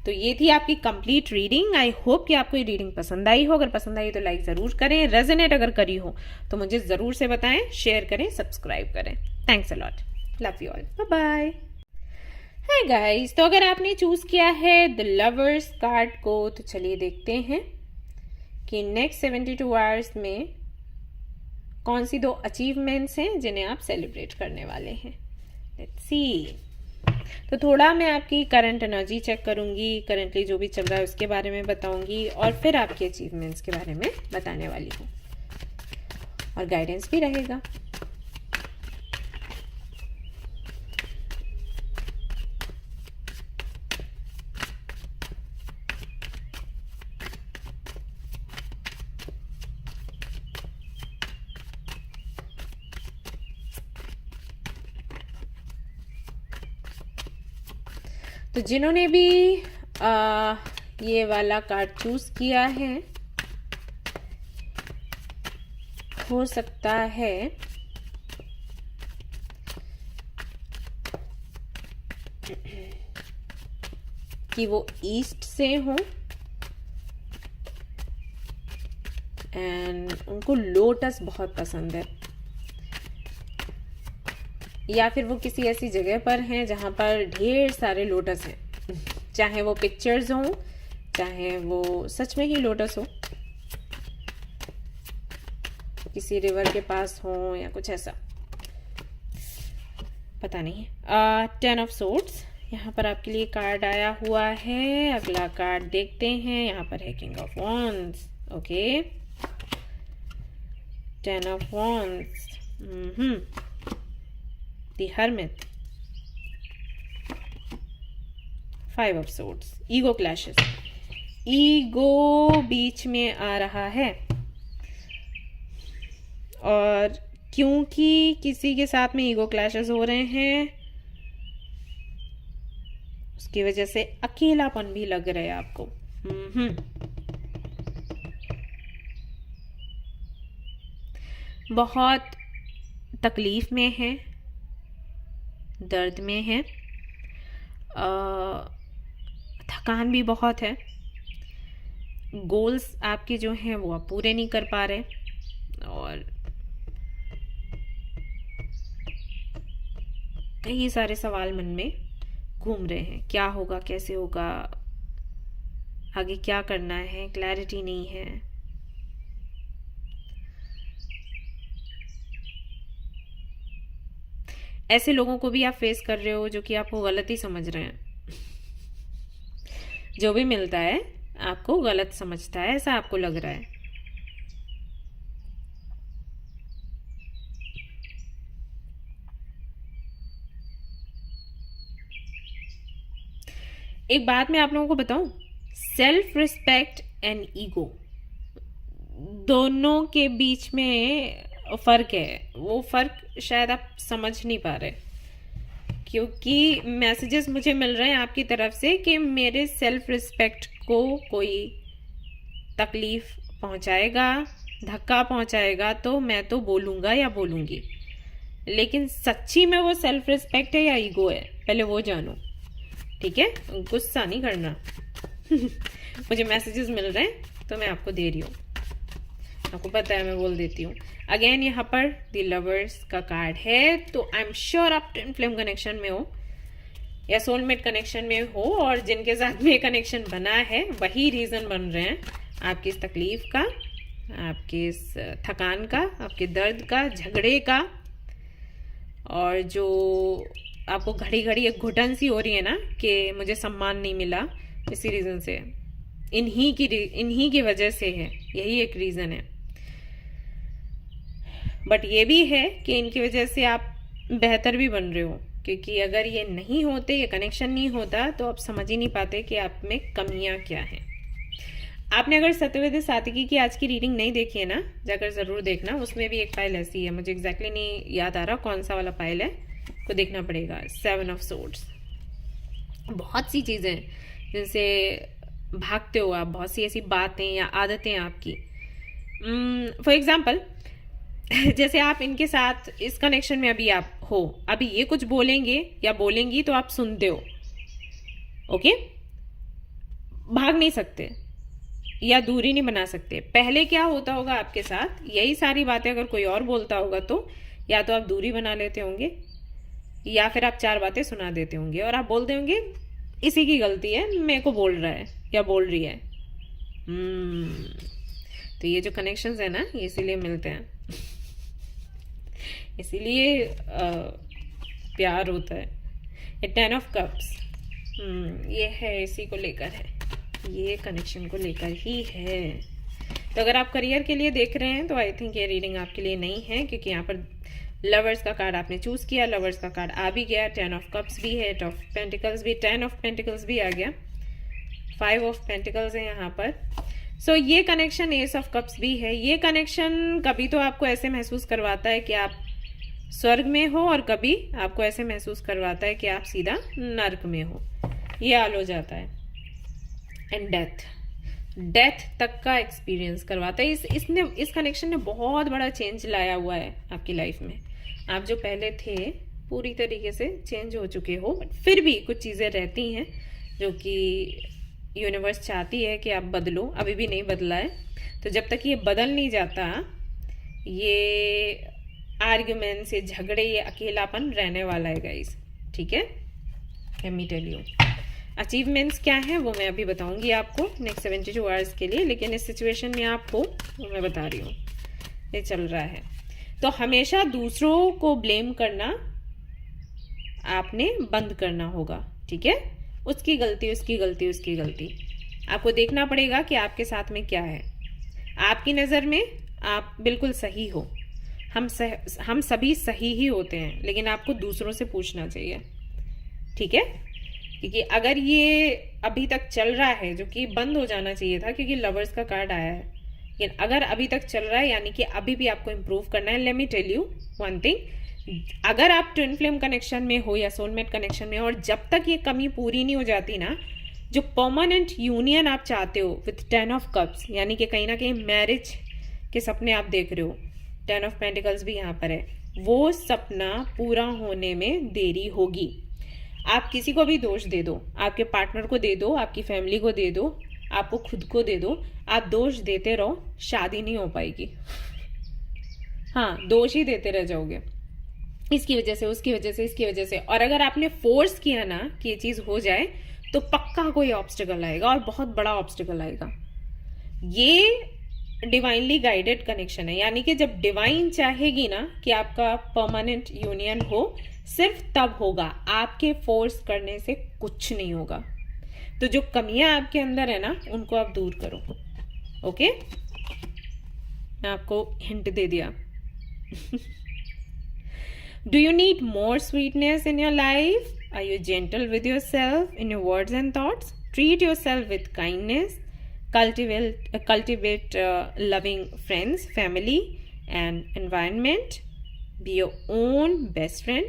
तो ये थी आपकी कंप्लीट रीडिंग। आई होप कि आपको ये रीडिंग पसंद आई हो। अगर पसंद आई तो लाइक जरूर करें, रेजोनेट अगर करी हो तो मुझे जरूर से बताएं, शेयर करें, सब्सक्राइब करें। Thanks a lot, love you all, bye bye. Hi guys, तो अगर आपने चूज किया है द लवर्स कार्ड को, तो चलिए देखते हैं कि नेक्स्ट 72 आवर्स में कौन सी 2 अचीवमेंट्स हैं जिन्हें आप सेलिब्रेट करने वाले हैं। Let's see. तो थोड़ा मैं आपकी करंट एनर्जी चेक करूंगी, करंटली जो भी चल रहा है उसके बारे में बताऊंगी, और फिर आपके अचीवमेंट्स के बारे में बताने वाली हूँ, और गाइडेंस भी रहेगा। तो जिन्होंने भी ये वाला कार्ड चूज किया है, हो सकता है कि वो ईस्ट से हो एंड उनको लोटस बहुत पसंद है, या फिर वो किसी ऐसी जगह पर हैं जहां पर ढेर सारे लोटस हैं, चाहे वो पिक्चर्स हों, चाहे वो सच में ही लोटस हो, किसी रिवर के पास हो या कुछ ऐसा, पता नहीं। 10 ऑफ सोर्ड्स यहाँ पर आपके लिए कार्ड आया हुआ है। अगला कार्ड देखते हैं, यहाँ पर है king of wands, okay. 10 of wands, The Hermit, 5 of Swords, ego clashes, ego बीच में आ रहा है, और क्योंकि किसी के साथ में ईगो क्लैशेस हो रहे हैं उसकी वजह से अकेलापन भी लग रहा है आपको। बहुत तकलीफ में है, दर्द में है, थकान भी बहुत है, गोल्स आपके जो हैं वो आप पूरे नहीं कर पा रहे, और कई सारे सवाल मन में घूम रहे हैं, क्या होगा, कैसे होगा, आगे क्या करना है, क्लैरिटी नहीं है। ऐसे लोगों को भी आप फेस कर रहे हो जो कि आपको गलत ही समझ रहे हैं, जो भी मिलता है आपको गलत समझता है, ऐसा आपको लग रहा है। एक बात मैं आप लोगों को बताऊं, सेल्फ रिस्पेक्ट एंड ईगो दोनों के बीच में फर्क है। वो फर्क शायद आप समझ नहीं पा रहे, क्योंकि मैसेजेस मुझे मिल रहे हैं आपकी तरफ से कि मेरे सेल्फ रिस्पेक्ट को कोई तकलीफ पहुंचाएगा, धक्का पहुंचाएगा तो मैं तो बोलूँगा या बोलूँगी। लेकिन सच्ची में वो सेल्फ रिस्पेक्ट है या ईगो है, पहले वो जानो, ठीक है? गुस्सा नहीं करना। मुझे मैसेजेस मिल रहे हैं तो मैं आपको दे रही हूँ, आपको पता है मैं बोल देती हूँ। अगेन यहाँ पर द लवर्स का कार्ड है, तो आई एम श्योर आप ट्विन फ्लेम कनेक्शन में हो या सोलमेट कनेक्शन में हो, और जिनके साथ में कनेक्शन बना है वही रीजन बन रहे हैं आपकी इस तकलीफ का, आपके इस थकान का, आपके दर्द का, झगड़े का, और जो आपको घड़ी घड़ी एक घुटन सी हो रही है ना कि मुझे सम्मान नहीं मिला, इसी रीजन से, इन्हीं की वजह से है, यही एक रीजन है। बट ये भी है कि इनकी वजह से आप बेहतर भी बन रहे हो, क्योंकि अगर ये नहीं होते, ये कनेक्शन नहीं होता, तो आप समझ ही नहीं पाते कि आप में कमियां क्या हैं। आपने अगर सत्यवेद सात्विकी की आज की रीडिंग नहीं देखी है ना, जाकर जरूर देखना, उसमें भी एक फाइल ऐसी है, मुझे एग्जैक्टली नहीं याद आ रहा कौन सा वाला फाइल है, को देखना पड़ेगा। 7 ऑफ सोर्ड्स, बहुत सी चीजें जिनसे भागते हो आप, बहुत सी ऐसी बातें या आदतें आपकी। फॉर एग्जाम्पल, जैसे आप इनके साथ इस कनेक्शन में अभी आप हो, अभी ये कुछ बोलेंगे या बोलेंगी तो आप सुनते हो, ओके? भाग नहीं सकते या दूरी नहीं बना सकते। पहले क्या होता होगा आपके साथ, यही सारी बातें अगर कोई और बोलता होगा तो या तो आप दूरी बना लेते होंगे या फिर आप 4 बातें सुना देते होंगे और आप बोलते होंगे इसी की गलती है, मेरे को बोल रहा है या बोल रही है। तो ये जो कनेक्शंस है ना, ये इसीलिए मिलते हैं, इसीलिए प्यार होता है। ये 10 ऑफ कप्स, ये है, इसी को लेकर है, ये कनेक्शन को लेकर ही है। तो अगर आप करियर के लिए देख रहे हैं तो आई थिंक ये रीडिंग आपके लिए नहीं है, क्योंकि यहाँ पर लवर्स का कार्ड आपने चूज किया, लवर्स का कार्ड आ भी गया, 10 ऑफ कप्स भी है, 8 ऑफ पेंटिकल्स भी, 10 ऑफ पेंटिकल्स भी आ गया, 5 ऑफ पेंटिकल्स है यहाँ पर। सो ये कनेक्शन एस ऑफ कप्स भी है। ये कनेक्शन कभी तो आपको ऐसे महसूस करवाता है कि आप स्वर्ग में हो, और कभी आपको ऐसे महसूस करवाता है कि आप सीधा नर्क में हो, ये हाल हो जाता है। एंड डेथ तक का एक्सपीरियंस करवाता है। इस कनेक्शन ने बहुत बड़ा चेंज लाया हुआ है आपकी लाइफ में। आप जो पहले थे पूरी तरीके से चेंज हो चुके हो, बट फिर भी कुछ चीज़ें रहती हैं जो कि यूनिवर्स चाहती है कि आप बदलो, अभी भी नहीं बदला है। तो जब तक ये बदल नहीं जाता, ये आर्ग्यूमेंट्स, ये झगड़े, ये अकेलापन रहने वाला है गाइस, ठीक है? Let me tell you achievements क्या है वो मैं अभी बताऊंगी आपको नेक्स्ट 72 आवर्स के लिए, लेकिन इस सिचुएशन में आप हो वो मैं बता रही हूँ, ये चल रहा है। तो हमेशा दूसरों को ब्लेम करना आपने बंद करना होगा, ठीक है? उसकी गलती, उसकी गलती, उसकी गलती। आपको देखना पड़ेगा कि आपके साथ में क्या है। आपकी नज़र में आप बिल्कुल सही हो, हम सभी सही ही होते हैं, लेकिन आपको दूसरों से पूछना चाहिए, ठीक है? क्योंकि अगर ये अभी तक चल रहा है, जो कि बंद हो जाना चाहिए था, क्योंकि लवर्स का कार्ड आया है, लेकिन अगर अभी तक चल रहा है यानी कि अभी भी आपको इम्प्रूव करना है। Let me tell you one thing, अगर आप ट्विन फ्लेम कनेक्शन में हो या सोलमेट कनेक्शन में हो, और जब तक ये कमी पूरी नहीं हो जाती ना, जो परमानेंट यूनियन आप चाहते हो विथ 10 ऑफ कप्स, यानी कि कहीं ना कहीं मैरिज के सपने आप देख रहे हो, 10 ऑफ पेंटिकल्स भी यहाँ पर है, वो सपना पूरा होने में देरी होगी। आप किसी को भी दोष दे दो, आपके पार्टनर को दे दो, आपकी फैमिली को दे दो, आपको खुद को दे दो, आप दोष देते रहो, शादी नहीं हो पाएगी। हाँ, दोष ही देते रह जाओगे, इसकी वजह से, उसकी वजह से, इसकी वजह से। और अगर आपने फोर्स किया ना कि ये चीज हो जाए, तो पक्का कोई ऑब्स्टिकल आएगा, और बहुत बड़ा ऑब्स्टिकल आएगा। ये डिवाइनली गाइडेड कनेक्शन है, यानी कि जब डिवाइन चाहेगी ना कि आपका परमानेंट यूनियन हो, सिर्फ तब होगा, आपके फोर्स करने से कुछ नहीं होगा। तो जो कमियां आपके अंदर है ना, उनको आप दूर करो, ओके? मैं आपको हिंट दे दिया। Do you need more sweetness in your life? Are you gentle with yourself in your words and thoughts? Treat yourself with kindness. Cultivate loving friends, family, and environment. Be your own best friend,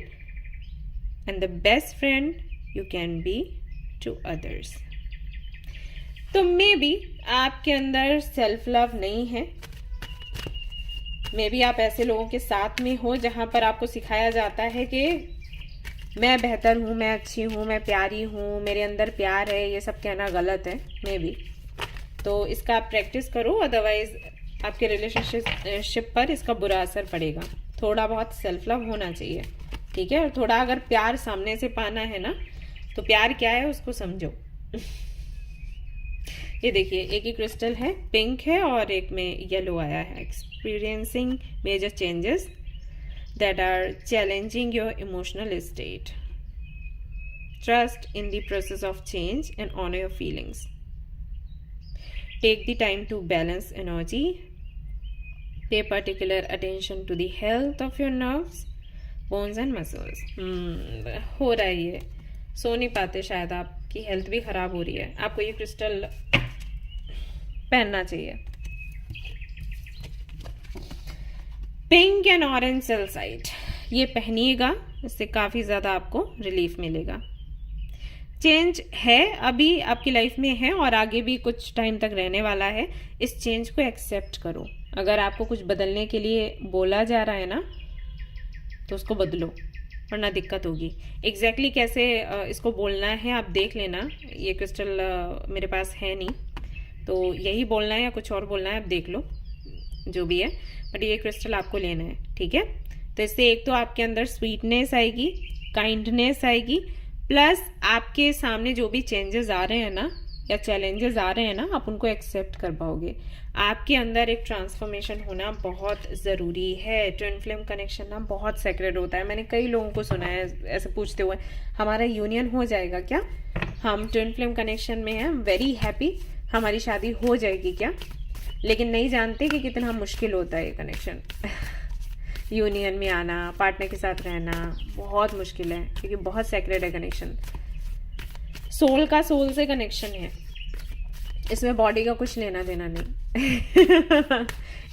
and the best friend you can be to others. तो मे बी आपके अंदर सेल्फ लव नहीं है, मे बी आप ऐसे लोगों के साथ में हो जहां पर आपको सिखाया जाता है कि मैं बेहतर हूं, मैं अच्छी हूं, मैं प्यारी हूं, मेरे अंदर प्यार है, ये सब कहना गलत है मे बी। तो इसका आप प्रैक्टिस करो, अदरवाइज आपके रिलेशनशिप पर इसका बुरा असर पड़ेगा। थोड़ा बहुत सेल्फ लव होना चाहिए, ठीक है। और थोड़ा अगर प्यार सामने से पाना है ना, तो प्यार क्या है उसको समझो। ये देखिए, एक ही क्रिस्टल है, पिंक है और एक में येलो आया है। Experiencing major changes that are challenging your emotional state. Trust in the process of change and honour your feelings. Take the time to balance energy. Pay particular attention to the health of your nerves, bones and muscles. हो रहा है ये, सो नहीं पाते शायद, आपकी हेल्थ भी खराब हो रही है, आपको ये क्रिस्टल पहनना चाहिए। पिंक एंड ऑरेंज सेल्साइट, ये पहनिएगा, इससे काफी ज्यादा आपको रिलीफ मिलेगा। चेंज है, अभी आपकी लाइफ में है और आगे भी कुछ टाइम तक रहने वाला है। इस चेंज को एक्सेप्ट करो। अगर आपको कुछ बदलने के लिए बोला जा रहा है ना, तो उसको बदलो, वरना दिक्कत होगी। एग्जैक्टली कैसे इसको बोलना है आप देख लेना। ये क्रिस्टल मेरे पास है नहीं, तो यही बोलना है या कुछ और बोलना है आप देख लो, जो भी है। बट ये क्रिस्टल आपको लेना है, ठीक है। तो इससे एक तो आपके अंदर स्वीटनेस आएगी, काइंडनेस आएगी, प्लस आपके सामने जो भी चेंजेस आ रहे हैं ना या चैलेंजेस आ रहे हैं ना, आप उनको एक्सेप्ट कर पाओगे। आपके अंदर एक ट्रांसफॉर्मेशन होना बहुत ज़रूरी है। ट्विन फ्लेम कनेक्शन ना बहुत सेक्रेट होता है। मैंने कई लोगों को सुना है ऐसे पूछते हुए, हमारा यूनियन हो जाएगा क्या? हम ट्विन फ्लेम कनेक्शन में हैं, वेरी हैप्पी, हमारी शादी हो जाएगी क्या? लेकिन नहीं जानते कि कितना मुश्किल होता है ये कनेक्शन। यूनियन में आना, पार्टनर के साथ रहना बहुत मुश्किल है, क्योंकि बहुत सेक्रेट है कनेक्शन। सोल का सोल से कनेक्शन है, इसमें बॉडी का कुछ लेना देना नहीं।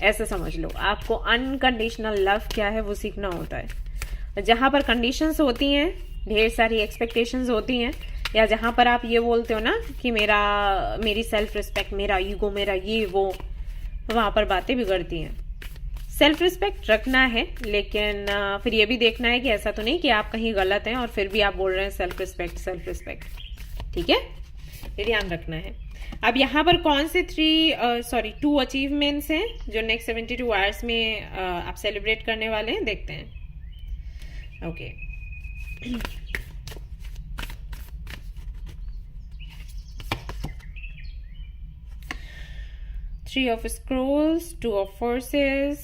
ऐसा समझ लो। आपको अनकंडीशनल लव क्या है वो सीखना होता है। जहां पर कंडीशंस होती हैं, ढेर सारी एक्सपेक्टेशंस होती हैं, या जहां पर आप ये बोलते हो ना कि मेरी सेल्फ रिस्पेक्ट, मेरा ईगो, मेरा ये वो, वहां पर बातें बिगड़ती हैं। सेल्फ रिस्पेक्ट रखना है, लेकिन फिर ये भी देखना है कि ऐसा तो नहीं कि आप कहीं गलत हैं और फिर भी आप बोल रहे हैं सेल्फ रिस्पेक्ट, ठीक है, ये ध्यान रखना है। अब यहाँ पर कौन से 2 अचीवमेंट्स हैं जो नेक्स्ट 72 आवर्स में आप सेलिब्रेट करने वाले हैं, देखते हैं। Okay, Three of Scrolls, 2 of Forces,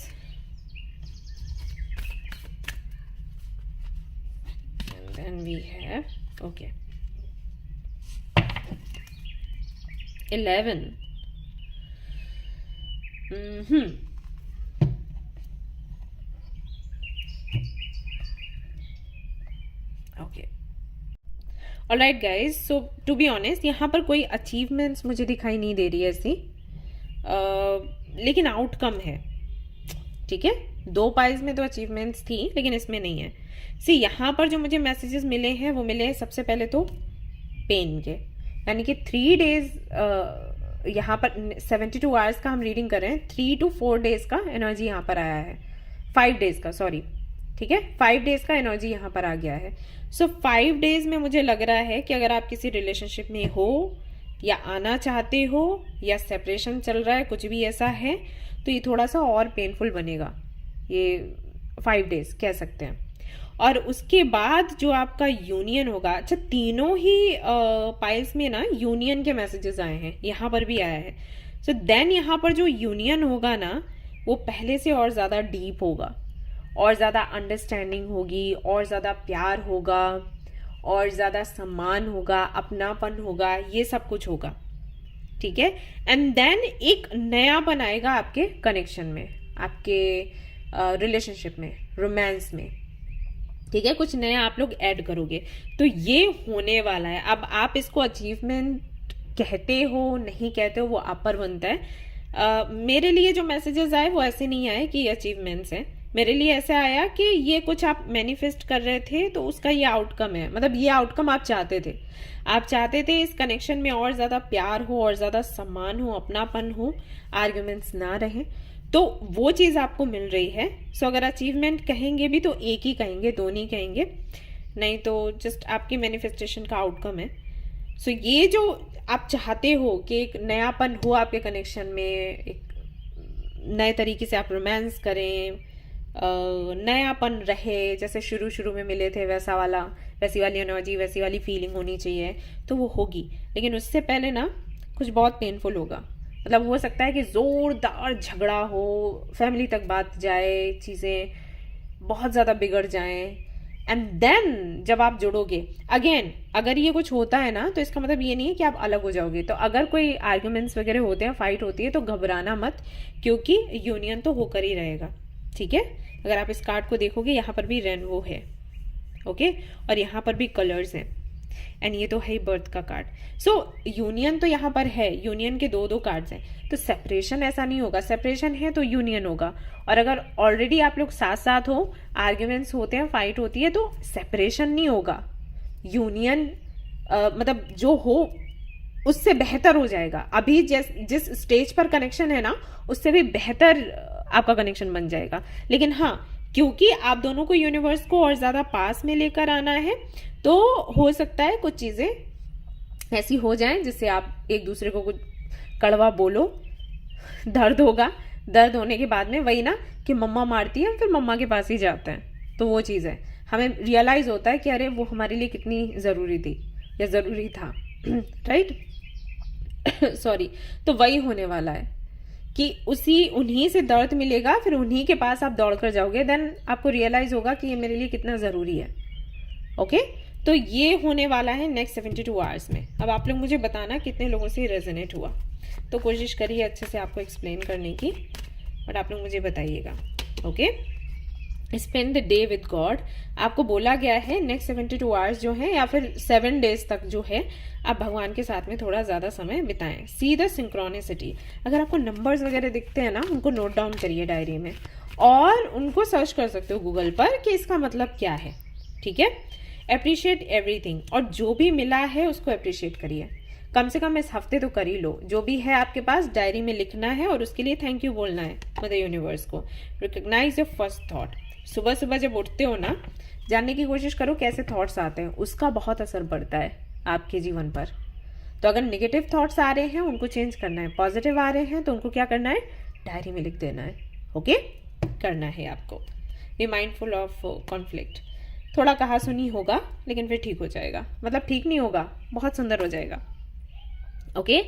and then we have, okay, 11. Okay. Alright guys, so to be honest, यहाँ पर कोई अचीवमेंट्स मुझे दिखाई नहीं दे रही है ऐसी, लेकिन आउटकम है, ठीक है। 2 पाइल्स में तो अचीवमेंट्स थी, लेकिन इसमें नहीं है। सी यहाँ पर जो मुझे मैसेजेस मिले हैं वो मिले हैं सबसे पहले तो पेन के, यानी कि 3 डेज, यहाँ पर 72 आवर्स का हम रीडिंग कर रहे हैं, 3 to 4 डेज का एनर्जी यहाँ पर आया है, 5 डेज का, सॉरी, ठीक है, 5 डेज का एनर्जी यहाँ पर आ गया है। सो 5 डेज में मुझे लग रहा है कि अगर आप किसी रिलेशनशिप में हो या आना चाहते हो या सेपरेशन चल रहा है, कुछ भी ऐसा है, तो ये थोड़ा सा और पेनफुल बनेगा, ये 5 डेज कह सकते हैं। और उसके बाद जो आपका यूनियन होगा, अच्छा तीनों ही पाइल्स में ना यूनियन के मैसेजेस आए हैं, यहाँ पर भी आया है। सो देन यहाँ पर जो यूनियन होगा ना, वो पहले से और ज़्यादा डीप होगा, और ज़्यादा अंडरस्टैंडिंग होगी, और ज़्यादा प्यार होगा, और ज़्यादा सम्मान होगा, अपनापन होगा, ये सब कुछ होगा, ठीक है। एंड देन एक नयापन आएगा आपके कनेक्शन में, आपके रिलेशनशिप में, रोमांस में। ठीक है, कुछ नया आप लोग ऐड करोगे, तो ये होने वाला है। अब आप इसको अचीवमेंट कहते हो नहीं कहते हो वो आप पर बनता है। मेरे लिए जो मैसेजेस आए वो ऐसे नहीं आए कि ये अचीवमेंट्स हैं, मेरे लिए ऐसे आया कि ये कुछ आप मैनिफेस्ट कर रहे थे तो उसका ये आउटकम है, मतलब ये आउटकम आप चाहते थे। आप चाहते थे इस कनेक्शन में और ज़्यादा प्यार हो, और ज़्यादा सम्मान हो, अपनापन हो, आर्ग्यूमेंट्स ना रहे, तो वो चीज़ आपको मिल रही है। सो अगर अचीवमेंट कहेंगे भी तो एक ही कहेंगे, दो नहीं कहेंगे, नहीं तो जस्ट आपकी मैनिफेस्टेशन का आउटकम है। सो ये जो आप चाहते हो कि एक नयापन हो आपके कनेक्शन में, एक नए तरीके से आप रोमांस करें, नयापन रहे, जैसे शुरू शुरू में मिले थे वैसा वाला, वैसी वाली एनर्जी, वैसी वाली फीलिंग होनी चाहिए, तो वो होगी। लेकिन उससे पहले ना कुछ बहुत पेनफुल होगा। मतलब हो सकता है कि ज़ोरदार झगड़ा हो, फैमिली तक बात जाए, चीज़ें बहुत ज़्यादा बिगड़ जाएं, एंड देन जब आप जुड़ोगे अगेन, अगर ये कुछ होता है ना तो इसका मतलब ये नहीं है कि आप अलग हो जाओगे। तो अगर कोई आर्ग्यूमेंट्स वगैरह होते हैं, फाइट होती है, तो घबराना मत, क्योंकि यूनियन तो होकर ही रहेगा। ठीक है, अगर आप इस कार्ड को देखोगे यहाँ पर भी रेनबो है, ओके, और यहाँ पर भी कलर्स हैं, एंड ये तो है ही बर्थ का कार्ड। सो यूनियन तो यहाँ पर है, यूनियन के दो दो कार्ड्स हैं, तो सेपरेशन ऐसा नहीं होगा। सेपरेशन है तो यूनियन होगा, और अगर ऑलरेडी आप लोग साथ साथ हो, आर्ग्यूमेंट्स होते हैं, फाइट होती है, तो सेपरेशन नहीं होगा, यूनियन मतलब जो हो उससे बेहतर हो जाएगा। अभी जिस स्टेज पर कनेक्शन है ना, उससे भी बेहतर आपका कनेक्शन बन जाएगा। लेकिन हाँ, क्योंकि आप दोनों को यूनिवर्स को और ज्यादा पास में लेकर आना है, तो हो सकता है कुछ चीजें ऐसी हो जाएं जिससे आप एक दूसरे को कुछ कड़वा बोलो, दर्द होगा, दर्द होने के बाद में वही ना कि मम्मा मारती है, हम फिर मम्मा के पास ही जाते हैं, तो वो चीज़ है, हमें रियलाइज होता है कि अरे वो हमारे लिए कितनी ज़रूरी थी या ज़रूरी था, राइट। सॉरी, तो वही होने वाला है कि उन्हीं से दर्द मिलेगा, फिर उन्हीं के पास आप दौड़ कर जाओगे, देन आपको रियलाइज होगा कि ये मेरे लिए कितना ज़रूरी है। ओके, तो ये होने वाला है नेक्स्ट 72 आवर्स में। अब आप लोग मुझे बताना कितने लोगों से रेजोनेट हुआ, तो कोशिश करिए अच्छे से आपको एक्सप्लेन करने की, बट आप लोग मुझे बताइएगा। Okay, spend the day with God, आपको बोला गया है नेक्स्ट 72 आवर्स जो है, या फिर 7 डेज तक जो है, आप भगवान के साथ में थोड़ा ज़्यादा समय बिताएं। सी द सिंक्रोनिसिटी, अगर आपको नंबर्स वगैरह दिखते हैं ना, उनको नोट डाउन करिए डायरी में, और उनको सर्च कर सकते हो गूगल पर कि इसका मतलब क्या है। ठीक है, अप्रिशिएट एवरीथिंग, और जो भी मिला है उसको अप्रिशिएट करिए, कम से कम इस हफ्ते तो कर ही लो। जो भी है आपके पास डायरी में लिखना है, और उसके लिए थैंक यू बोलना है मदर यूनिवर्स को। रिकॉग्नाइज योर फर्स्ट थॉट, सुबह सुबह जब उठते हो ना, जानने की कोशिश करो कैसे थॉट्स आते हैं, उसका बहुत असर पड़ता है आपके जीवन पर। तो अगर नेगेटिव थॉट्स आ रहे हैं उनको चेंज करना है, पॉजिटिव आ रहे हैं तो उनको क्या करना है, डायरी में लिख देना है। ओके, करना है आपको। बी माइंडफुल ऑफ कॉन्फ्लिक्ट, थोड़ा कहा सुनी होगा लेकिन फिर ठीक हो जाएगा, मतलब ठीक नहीं होगा, बहुत सुंदर हो जाएगा। ओके,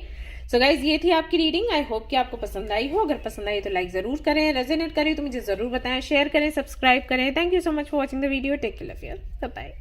सो गाइज ये थी आपकी रीडिंग। आई होप कि आपको पसंद आई हो, अगर पसंद आई तो लाइक जरूर करें, रेजोनेट करें तो मुझे जरूर बताएं, शेयर करें, सब्सक्राइब करें। Thank you so much for watching the video, take care, love you, bye bye.